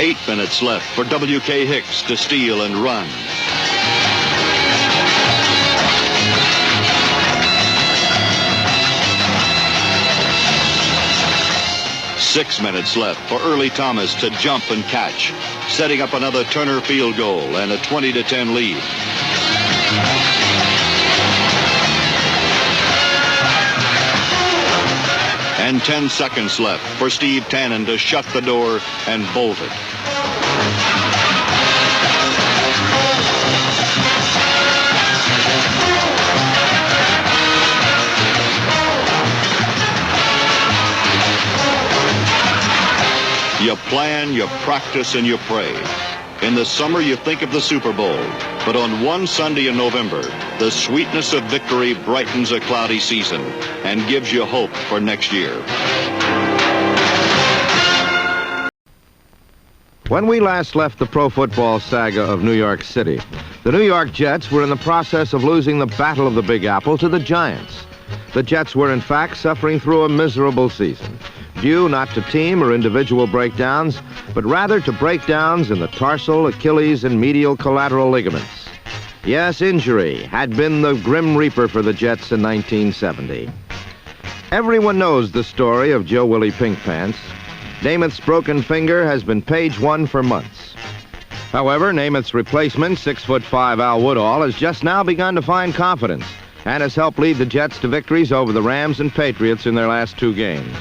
8 minutes left for W.K. Hicks to steal and run. 6 minutes left for Early Thomas to jump and catch, setting up another Turner field goal and a 20-10 lead. And 10 seconds left for Steve Tannen to shut the door and bolt it. You plan, you practice, and you pray. In the summer, you think of the Super Bowl. But on one Sunday in November, the sweetness of victory brightens a cloudy season and gives you hope for next year. When we last left the pro football saga of New York City, the New York Jets were in the process of losing the Battle of the Big Apple to the Giants. The Jets were, in fact, suffering through a miserable season, due not to team or individual breakdowns, but rather to breakdowns in the tarsal, Achilles, and medial collateral ligaments. Yes, injury had been the grim reaper for the Jets in 1970. Everyone knows the story of Joe Willie Pinkpants. Namath's broken finger has been page one for months. However, Namath's replacement, 6'5" Al Woodall, has just now begun to find confidence and has helped lead the Jets to victories over the Rams and Patriots in their last two games.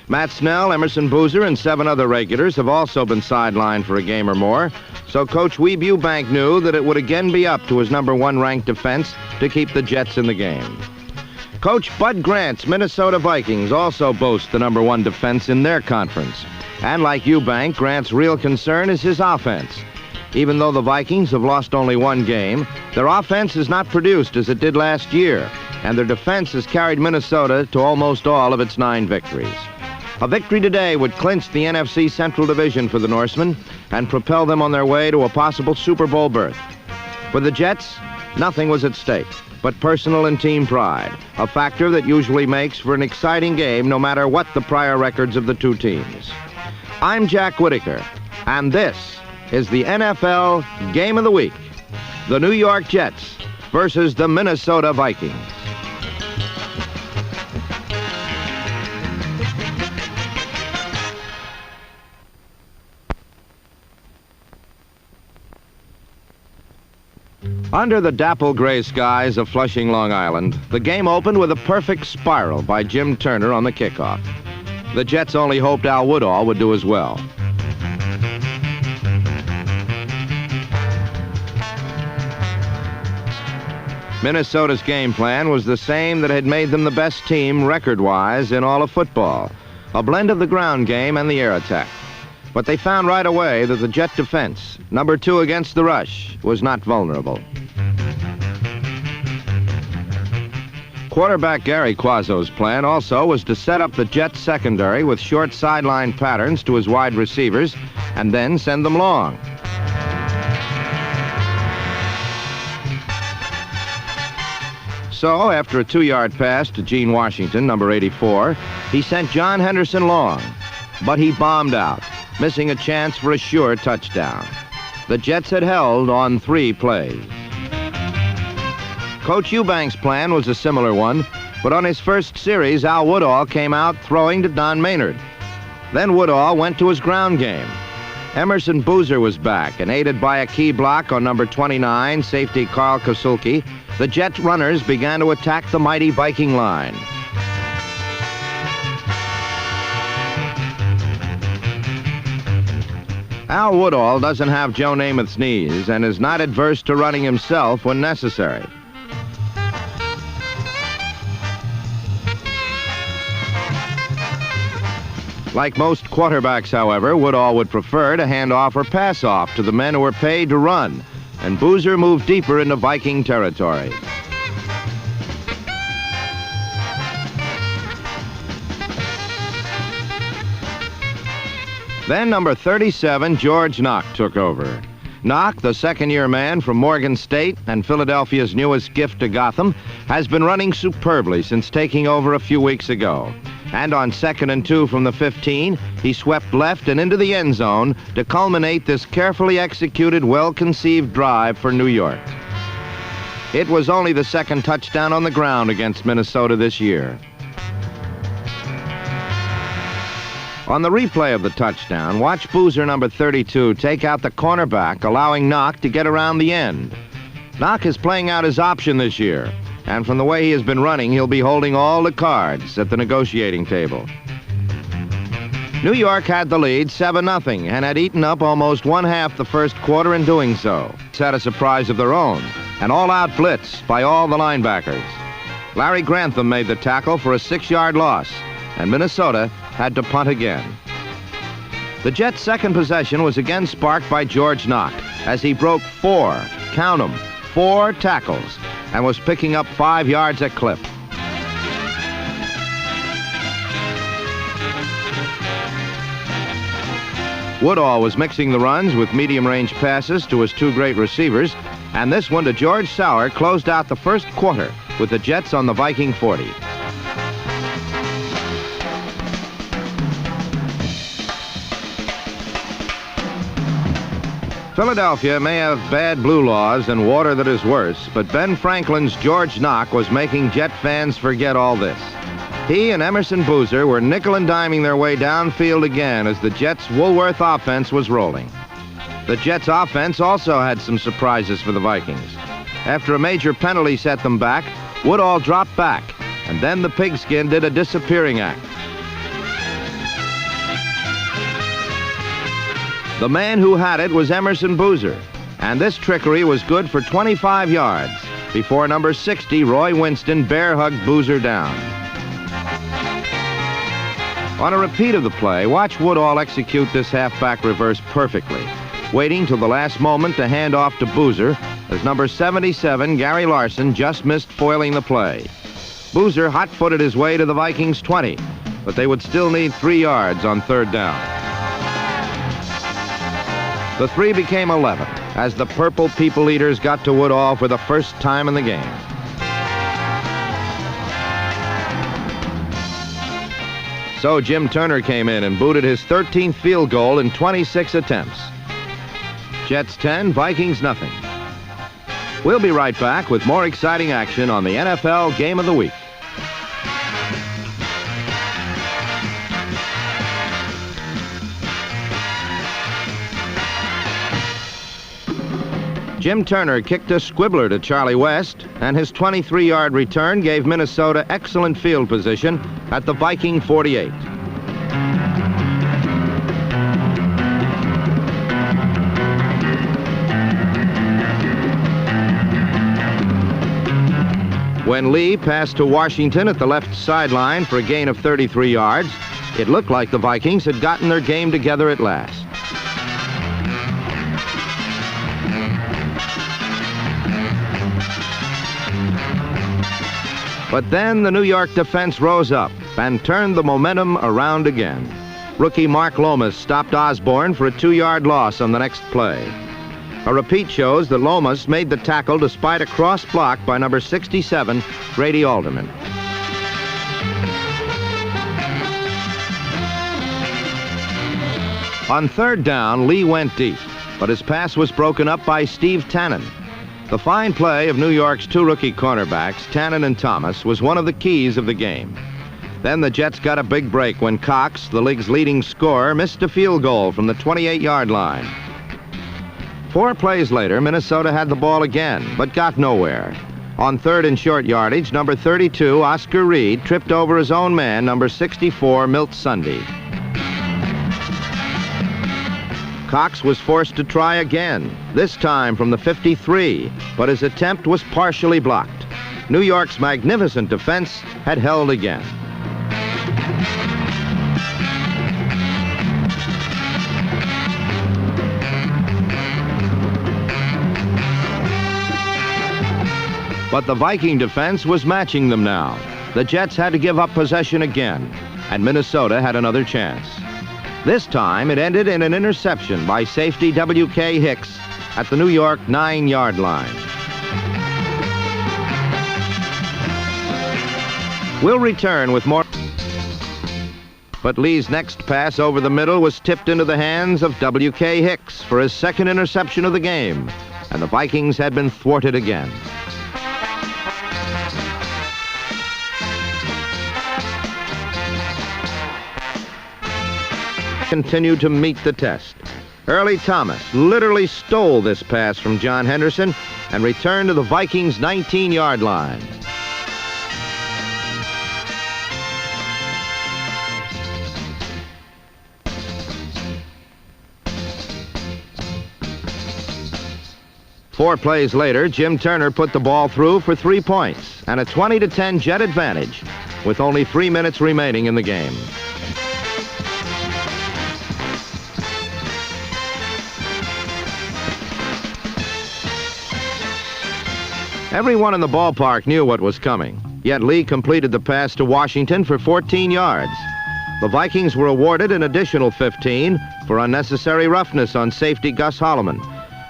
Matt Snell, Emerson Boozer, and 7 other regulars have also been sidelined for a game or more, so Coach Weeb Ewbank knew that it would again be up to his #1 ranked defense to keep the Jets in the game. Coach Bud Grant's Minnesota Vikings also boast the #1 defense in their conference. And like Ewbank, Grant's real concern is his offense. Even though the Vikings have lost only one game, their offense has not produced as it did last year, and their defense has carried Minnesota to almost all of its 9 victories. A victory today would clinch the NFC Central Division for the Norsemen and propel them on their way to a possible Super Bowl berth. For the Jets, nothing was at stake but personal and team pride, a factor that usually makes for an exciting game no matter what the prior records of the two teams. I'm Jack Whitaker, and this is the NFL Game of the Week. The New York Jets versus the Minnesota Vikings. Under the dapple gray skies of Flushing, Long Island, the game opened with a perfect spiral by Jim Turner on the kickoff. The Jets only hoped Al Woodall would do as well. Minnesota's game plan was the same that had made them the best team record-wise in all of football, a blend of the ground game and the air attack. But they found right away that the Jet defense, #2 against the rush, was not vulnerable. Quarterback Gary Quazzo's plan also was to set up the Jets secondary with short sideline patterns to his wide receivers and then send them long. So, after a 2-yard pass to Gene Washington, number 84, he sent John Henderson long, but he bombed out, missing a chance for a sure touchdown. The Jets had held on 3 plays. Coach Ewbank's plan was a similar one, but on his first series, Al Woodall came out throwing to Don Maynard. Then Woodall went to his ground game. Emerson Boozer was back, and aided by a key block on number 29, safety Carl Kosulki, the Jet runners began to attack the mighty Viking line. Al Woodall doesn't have Joe Namath's knees and is not adverse to running himself when necessary. Like most quarterbacks, however, Woodall would prefer to hand off or pass off to the men who are paid to run, and Boozer moved deeper into Viking territory. Then number 37, George Knock, took over. Knock, the second-year man from Morgan State and Philadelphia's newest gift to Gotham, has been running superbly since taking over a few weeks ago. And on 2nd and 2 from the 15, he swept left and into the end zone to culminate this carefully executed, well-conceived drive for New York. It was only the second touchdown on the ground against Minnesota this year. On the replay of the touchdown, watch Boozer number 32 take out the cornerback, allowing Knock to get around the end. Knock is playing out his option this year, and from the way he has been running, he'll be holding all the cards at the negotiating table. New York had the lead 7-0 and had eaten up almost one-half the first quarter in doing so. It's had a surprise of their own, an all-out blitz by all the linebackers. Larry Grantham made the tackle for a 6-yard loss, and Minnesota had to punt again. The Jets' second possession was again sparked by George Knock as he broke 4 tackles and was picking up 5 yards a clip. Woodall was mixing the runs with medium-range passes to his 2 great receivers, and this one to George Sauer closed out the first quarter with the Jets on the Viking 40. Philadelphia may have bad blue laws and water that is worse, but Ben Franklin's George Knock was making Jet fans forget all this. He and Emerson Boozer were nickel and diming their way downfield again as the Jets' Woolworth offense was rolling. The Jets' offense also had some surprises for the Vikings. After a major penalty set them back, Woodall dropped back, and then the pigskin did a disappearing act. The man who had it was Emerson Boozer, and this trickery was good for 25 yards before number 60, Roy Winston, bear-hugged Boozer down. On a repeat of the play, watch Woodall execute this halfback reverse perfectly, waiting till the last moment to hand off to Boozer as number 77, Gary Larson, just missed foiling the play. Boozer hot-footed his way to the Vikings' 20, but they would still need 3 yards on 3rd down. The 3 became 11 as the Purple People Eaters got to Woodall for the first time in the game. So Jim Turner came in and booted his 13th field goal in 26 attempts. Jets 10, Vikings nothing. We'll be right back with more exciting action on the NFL Game of the Week. Jim Turner kicked a squibbler to Charlie West, and his 23-yard return gave Minnesota excellent field position at the Viking 48. When Lee passed to Washington at the left sideline for a gain of 33 yards, it looked like the Vikings had gotten their game together at last. But then the New York defense rose up and turned the momentum around again. Rookie Mark Lomas stopped Osborne for a 2-yard loss on the next play. A repeat shows that Lomas made the tackle despite a cross block by number 67, Grady Alderman. On 3rd down, Lee went deep, but his pass was broken up by Steve Tannen. The fine play of New York's 2 rookie cornerbacks, Tannen and Thomas, was one of the keys of the game. Then the Jets got a big break when Cox, the league's leading scorer, missed a field goal from the 28-yard line. 4 plays later, Minnesota had the ball again, but got nowhere. On 3rd and short yardage, number 32, Oscar Reed, tripped over his own man, number 64, Milt Sunday. Cox was forced to try again, this time from the 53, but his attempt was partially blocked. New York's magnificent defense had held again. But the Viking defense was matching them now. The Jets had to give up possession again, and Minnesota had another chance. This time, it ended in an interception by safety W.K. Hicks at the New York 9-yard line. We'll return with more. But Lee's next pass over the middle was tipped into the hands of W.K. Hicks for his 2nd interception of the game, and the Vikings had been thwarted again. continued to meet the test. Earlie Thomas literally stole this pass from John Henderson and returned to the Vikings' 19-yard line. Four plays later, Jim Turner put the ball through for 3 points and a 20-10 Jet advantage with only 3 minutes remaining in the game. Everyone in the ballpark knew what was coming, yet Lee completed the pass to Washington for 14 yards. The Vikings were awarded an additional 15 for unnecessary roughness on safety Gus Holloman,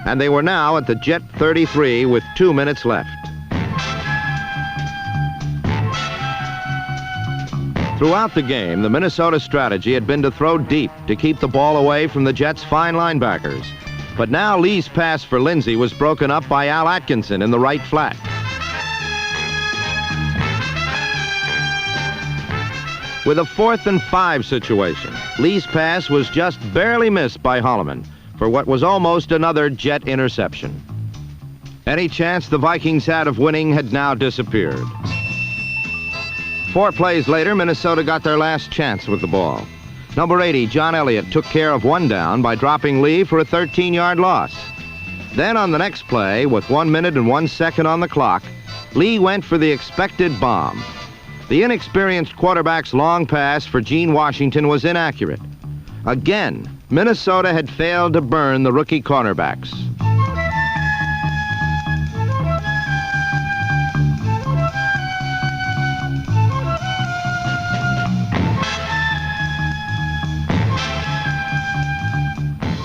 and they were now at the Jet 33 with 2 minutes left. Throughout the game, the Minnesota strategy had been to throw deep to keep the ball away from the Jets' fine linebackers. But now Lee's pass for Lindsey was broken up by Al Atkinson in the right flat. With a 4th and 5 situation, Lee's pass was just barely missed by Holloman for what was almost another Jet interception. Any chance the Vikings had of winning had now disappeared. 4 plays later, Minnesota got their last chance with the ball. Number 80, John Elliott, took care of 1 down by dropping Lee for a 13-yard loss. Then on the next play, with 1 minute and 1 second on the clock, Lee went for the expected bomb. The inexperienced quarterback's long pass for Gene Washington was inaccurate. Again, Minnesota had failed to burn the rookie cornerbacks.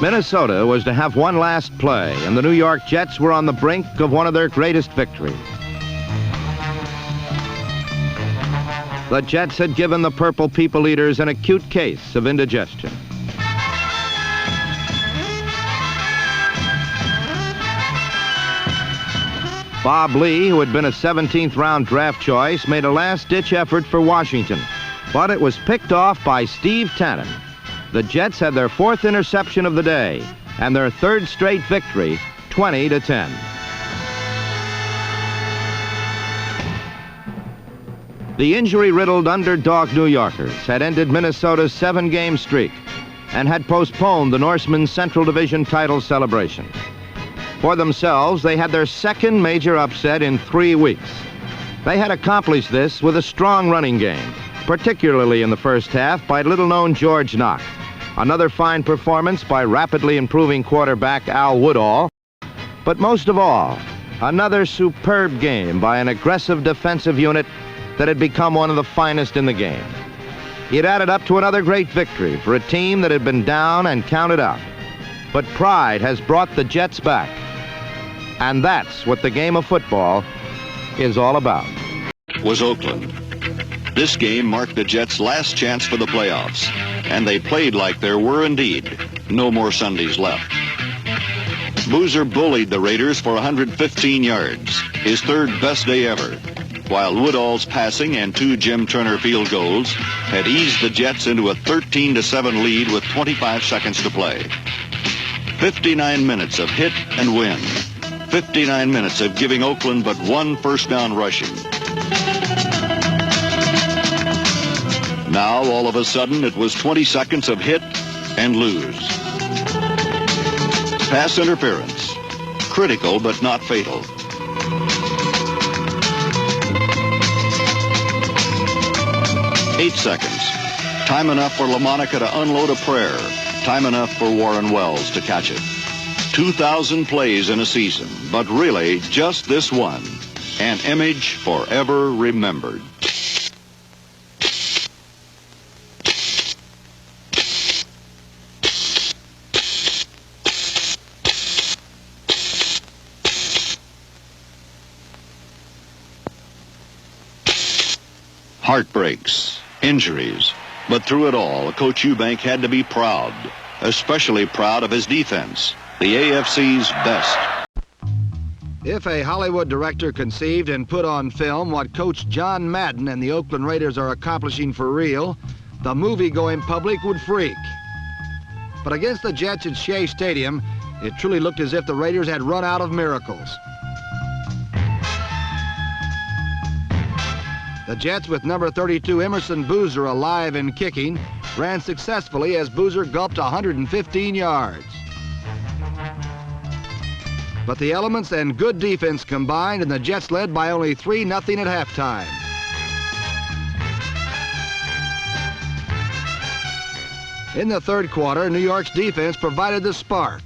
Minnesota was to have one last play, and the New York Jets were on the brink of one of their greatest victories. The Jets had given the Purple People Eaters an acute case of indigestion. Bob Lee, who had been a 17th round draft choice, made a last-ditch effort for Washington, but it was picked off by Steve Tannen. The Jets had their 4th interception of the day and their 3rd straight victory, 20-10. The injury-riddled underdog New Yorkers had ended Minnesota's 7-game streak and had postponed the Norsemen's Central Division title celebration. For themselves, they had their 2nd major upset in 3 weeks. They had accomplished this with a strong running game, particularly in the first half by little-known George Knock. Another fine performance by rapidly improving quarterback Al Woodall. But most of all, another superb game by an aggressive defensive unit that had become one of the finest in the game. It added up to another great victory for a team that had been down and counted out. But pride has brought the Jets back. And that's what the game of football is all about. Was Oakland. This game marked the Jets' last chance for the playoffs, and they played like there were indeed no more Sundays left. Boozer bullied the Raiders for 115 yards, his 3rd best day ever, while Woodall's passing and 2 Jim Turner field goals had eased the Jets into a 13-7 lead with 25 seconds to play. 59 minutes of hit and win. 59 minutes of giving Oakland but 1 first down rushing. Now, all of a sudden, it was 20 seconds of hit and lose. Pass interference. Critical, but not fatal. Eight seconds. Time enough for LaMonica to unload a prayer. Time enough for Warren Wells to catch it. 2,000 plays in a season, but really just this one. An image forever remembered. Heartbreaks, injuries, but through it all, Coach Eubank had to be proud, especially proud of his defense, the AFC's best. If a Hollywood director conceived and put on film what Coach John Madden and the Oakland Raiders are accomplishing for real, the movie-going public would freak. But against the Jets at Shea Stadium, it truly looked as if the Raiders had run out of miracles. The Jets, with number 32 Emerson Boozer alive and kicking, ran successfully as Boozer gulped 115 yards. But the elements and good defense combined, and the Jets led by only 3-0 at halftime. In the third quarter, New York's defense provided the spark.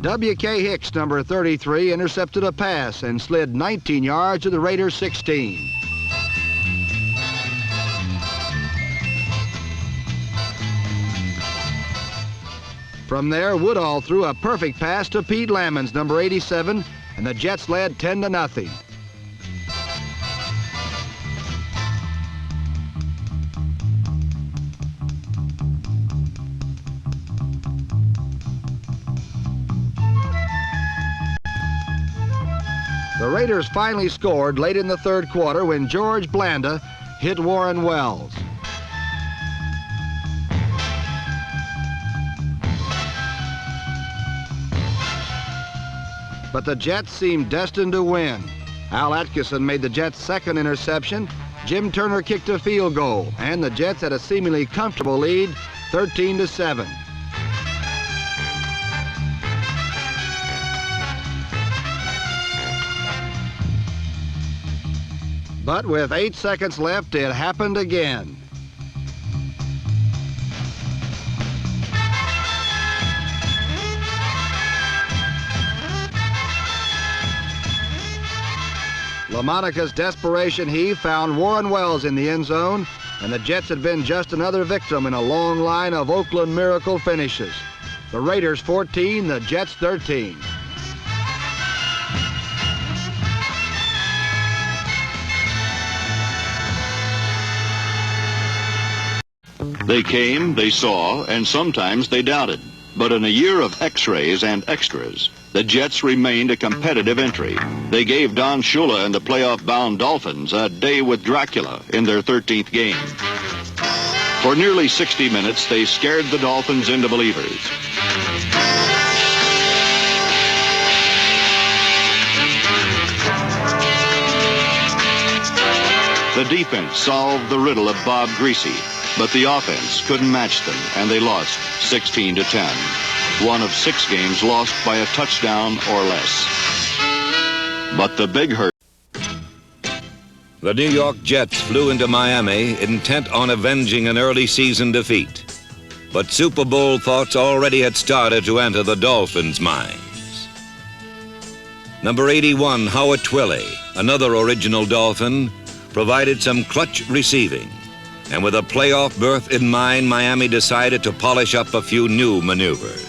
W.K. Hicks, number 33, intercepted a pass and slid 19 yards to the Raiders' 16. From there, Woodall threw a perfect pass to Pete Lammons, number 87, and the Jets led 10-0. The Raiders finally scored late in the third quarter when George Blanda hit Warren Wells. But the Jets seemed destined to win. Al Atkinson made the Jets' second interception. Jim Turner kicked a field goal, and the Jets had a seemingly comfortable lead, 13-7. But with 8 seconds left, it happened again. LaMonica's desperation heave found Warren Wells in the end zone, and the Jets had been just another victim in a long line of Oakland miracle finishes. The Raiders 14, the Jets 13. They came, they saw, and sometimes they doubted. But in a year of X-rays and extras, the Jets remained a competitive entry. They gave Don Shula and the playoff-bound Dolphins a day with Dracula in their 13th game. For nearly 60 minutes, they scared the Dolphins into believers. The defense solved the riddle of Bob Greasy, but the offense couldn't match them, and they lost 16-10. One of 6 games lost by a touchdown or less. But the big hurt. The New York Jets flew into Miami intent on avenging an early season defeat. But Super Bowl thoughts already had started to enter the Dolphins' minds. Number 81, Howard Twilley, another original Dolphin, provided some clutch receiving. And with a playoff berth in mind, Miami decided to polish up a few new maneuvers.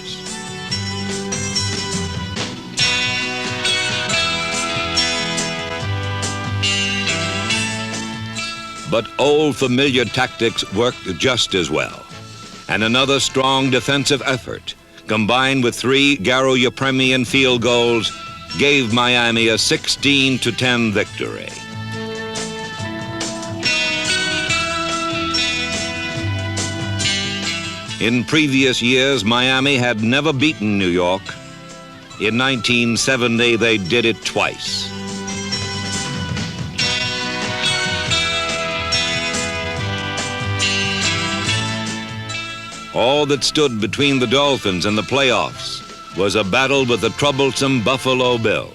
But old familiar tactics worked just as well. And another strong defensive effort, combined with 3 Garo Yepremian field goals, gave Miami a 16-10 victory. In previous years, Miami had never beaten New York. In 1970, they did it twice. All that stood between the Dolphins and the playoffs was a battle with the troublesome Buffalo Bills.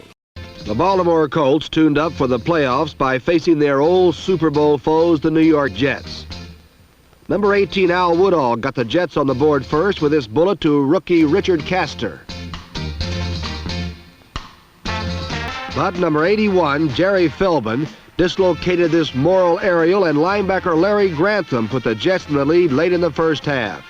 The Baltimore Colts tuned up for the playoffs by facing their old Super Bowl foes, the New York Jets. Number 18, Al Woodall, got the Jets on the board first with this bullet to rookie Richard Castor. But number 81, Jerry Philbin, dislocated this moral aerial, and linebacker Larry Grantham put the Jets in the lead late in the first half.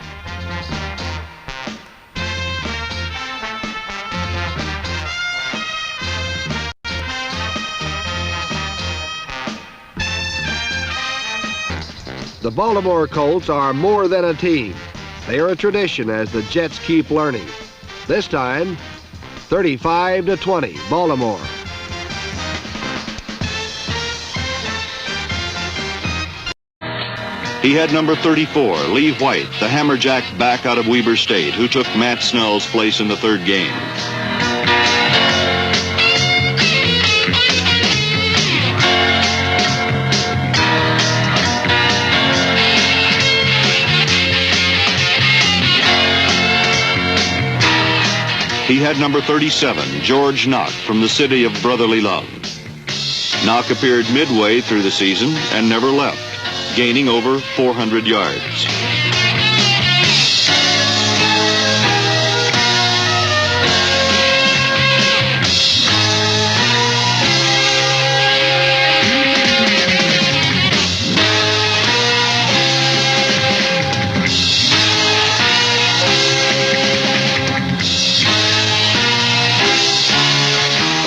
The Baltimore Colts are more than a team. They are a tradition as the Jets keep learning. This time, 35-20, Baltimore. He had number 34, Lee White, the hammerjack back out of Weber State, who took Matt Snell's place in the third game. He had number 37, George Knock, from the city of brotherly love. Knock appeared midway through the season and never left, gaining over 400 yards.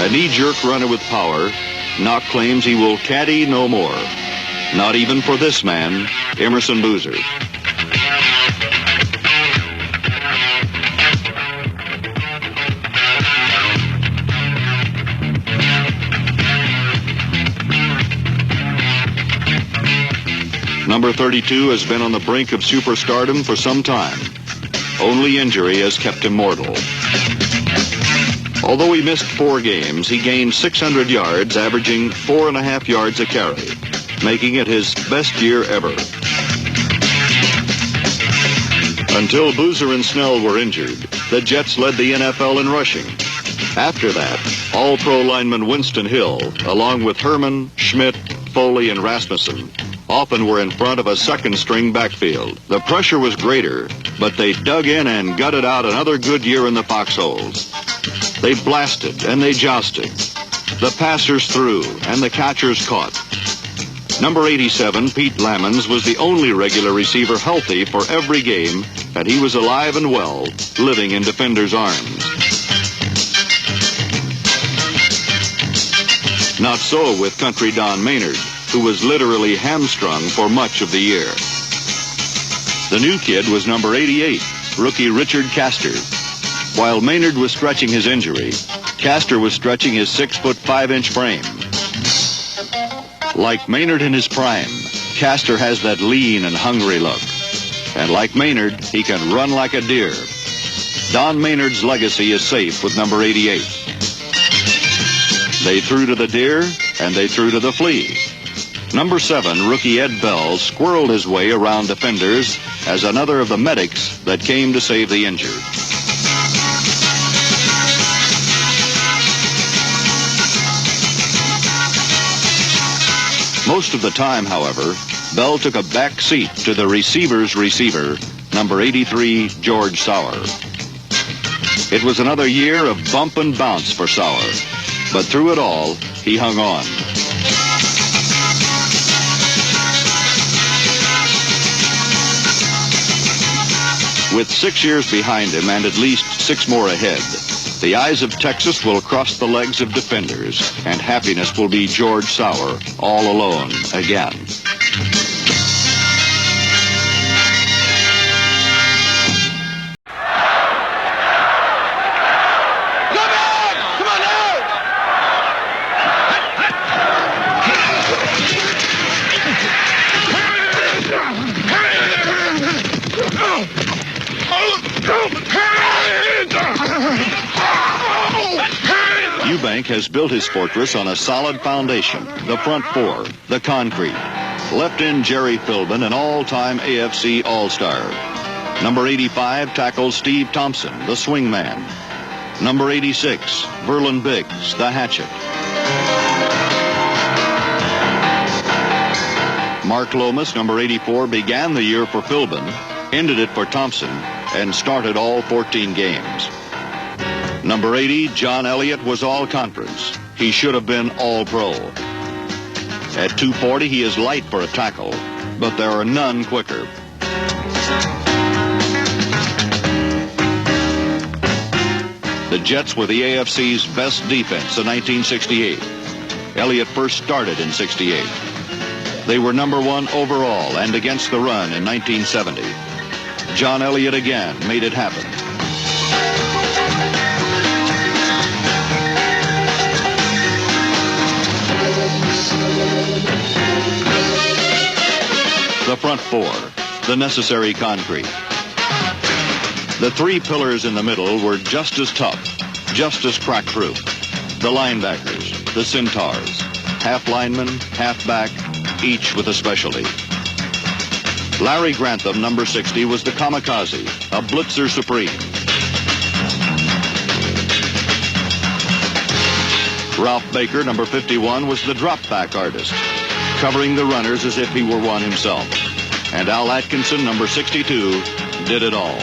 A knee-jerk runner with power, Knock claims he will caddy no more. Not even for this man, Emerson Boozer. Number 32 has been on the brink of superstardom for some time. Only injury has kept him mortal. Although he missed 4 games, he gained 600 yards, averaging 4.5 yards a carry, making it his best year ever. Until Boozer and Snell were injured, the Jets led the NFL in rushing. After that, All-Pro lineman Winston Hill, along with Herman, Schmidt, Foley, and Rasmussen, often were in front of a second-string backfield. The pressure was greater, but they dug in and gutted out another good year in the foxholes. They blasted and they jousted. The passers threw and the catchers caught. Number 87, Pete Lammons, was the only regular receiver healthy for every game, and he was alive and well, living in defenders' arms. Not so with country Don Maynard, who was literally hamstrung for much of the year. The new kid was number 88, rookie Richard Castor. While Maynard was stretching his injury, Castor was stretching his 6'5" frame. Like Maynard in his prime, Castor has that lean and hungry look. And like Maynard, he can run like a deer. Don Maynard's legacy is safe with number 88. They threw to the deer, and they threw to the flea. Number 7, rookie Ed Bell, squirreled his way around defenders as another of the medics that came to save the injured. Most of the time, however, Bell took a back seat to the receiver's receiver, number 83, George Sauer. It was another year of bump and bounce for Sauer, but through it all, he hung on. With 6 years behind him and at least 6 more ahead, the eyes of Texas will cross the legs of defenders, and happiness will be George Sauer all alone again. Eubank has built his fortress on a solid foundation, the front four, the concrete. Left in Jerry Philbin, an all-time AFC All-Star. Number 85 tackles Steve Thompson, the swing man. Number 86, Verlin Biggs, the hatchet. Mark Lomas, number 84, began the year for Philbin, ended it for Thompson, and started all 14 games. Number 80, John Elliott, was all-conference. He should have been all-pro. At 240, he is light for a tackle, but there are none quicker. The Jets were the AFC's best defense in 1968. Elliott first started in 68. They were number 1 overall and against the run in 1970. John Elliott again made it happen. The front four. 4, the necessary concrete. The 3 pillars in the middle were just as tough, just as crack-proof. The linebackers, the centaurs, half linemen, half back, each with a specialty. Larry Grantham, number 60, was the kamikaze, a blitzer supreme. Ralph Baker, number 51, was the drop-back artist, covering the runners as if he were one himself. And Al Atkinson, number 62, did it all.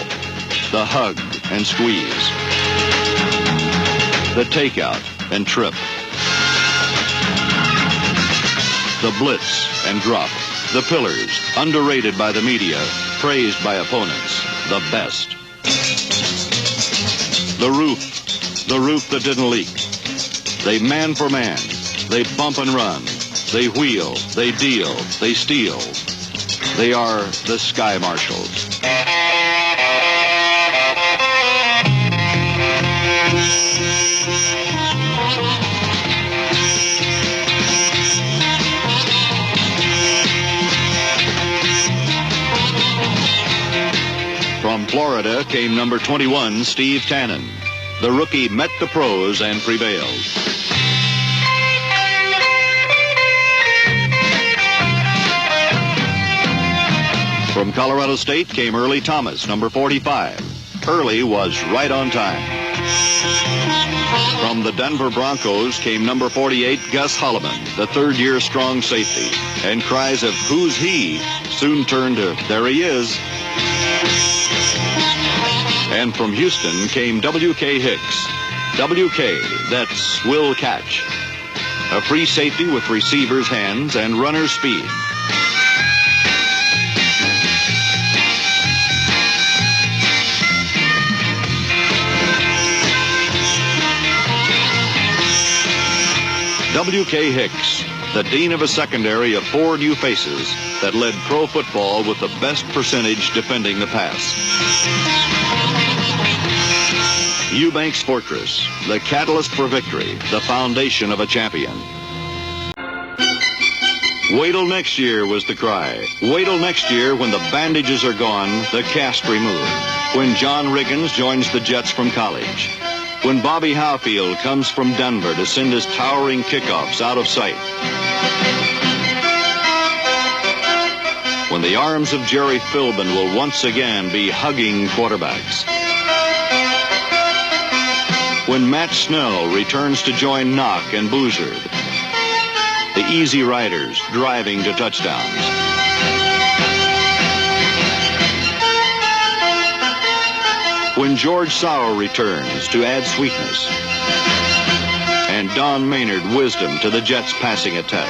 The hug and squeeze, the takeout and trip, the blitz and drop, the pillars, underrated by the media, praised by opponents, the best. The roof that didn't leak. They man for man, they bump and run, they wheel, they deal, they steal. They are the Sky Marshals. From Florida came number 21, Steve Tannen. The rookie met the pros and prevailed. From Colorado State came Early Thomas, number 45. Early was right on time. From the Denver Broncos came number 48, Gus Holloman, the third-year strong safety. And cries of "Who's he?" soon turned to "There he is." And from Houston came W.K. Hicks. W.K., that's will catch. A free safety with receiver's hands and runner's speed. W.K. Hicks, the dean of a secondary of 4 new faces that led pro football with the best percentage defending the pass. Eubanks Fortress, the catalyst for victory, the foundation of a champion. Wait till next year was the cry. Wait till next year when the bandages are gone, the cast removed. When John Riggins joins the Jets from college. When Bobby Howfield comes from Denver to send his towering kickoffs out of sight. When the arms of Jerry Philbin will once again be hugging quarterbacks. When Matt Snell returns to join Knock and Boozer. The Easy Riders driving to touchdowns. When George Sauer returns to add sweetness. And Don Maynard wisdom to the Jets' passing attack.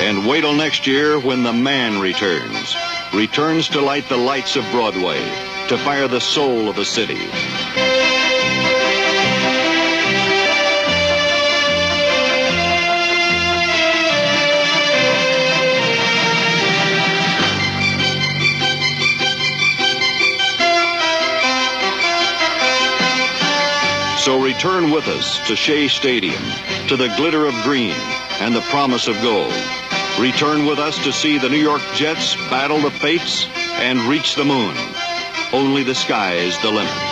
And wait till next year when the man returns. Returns to light the lights of Broadway, to fire the soul of a city. So return with us to Shea Stadium, to the glitter of green and the promise of gold. Return with us to see the New York Jets battle the fates and reach the moon. Only the sky is the limit.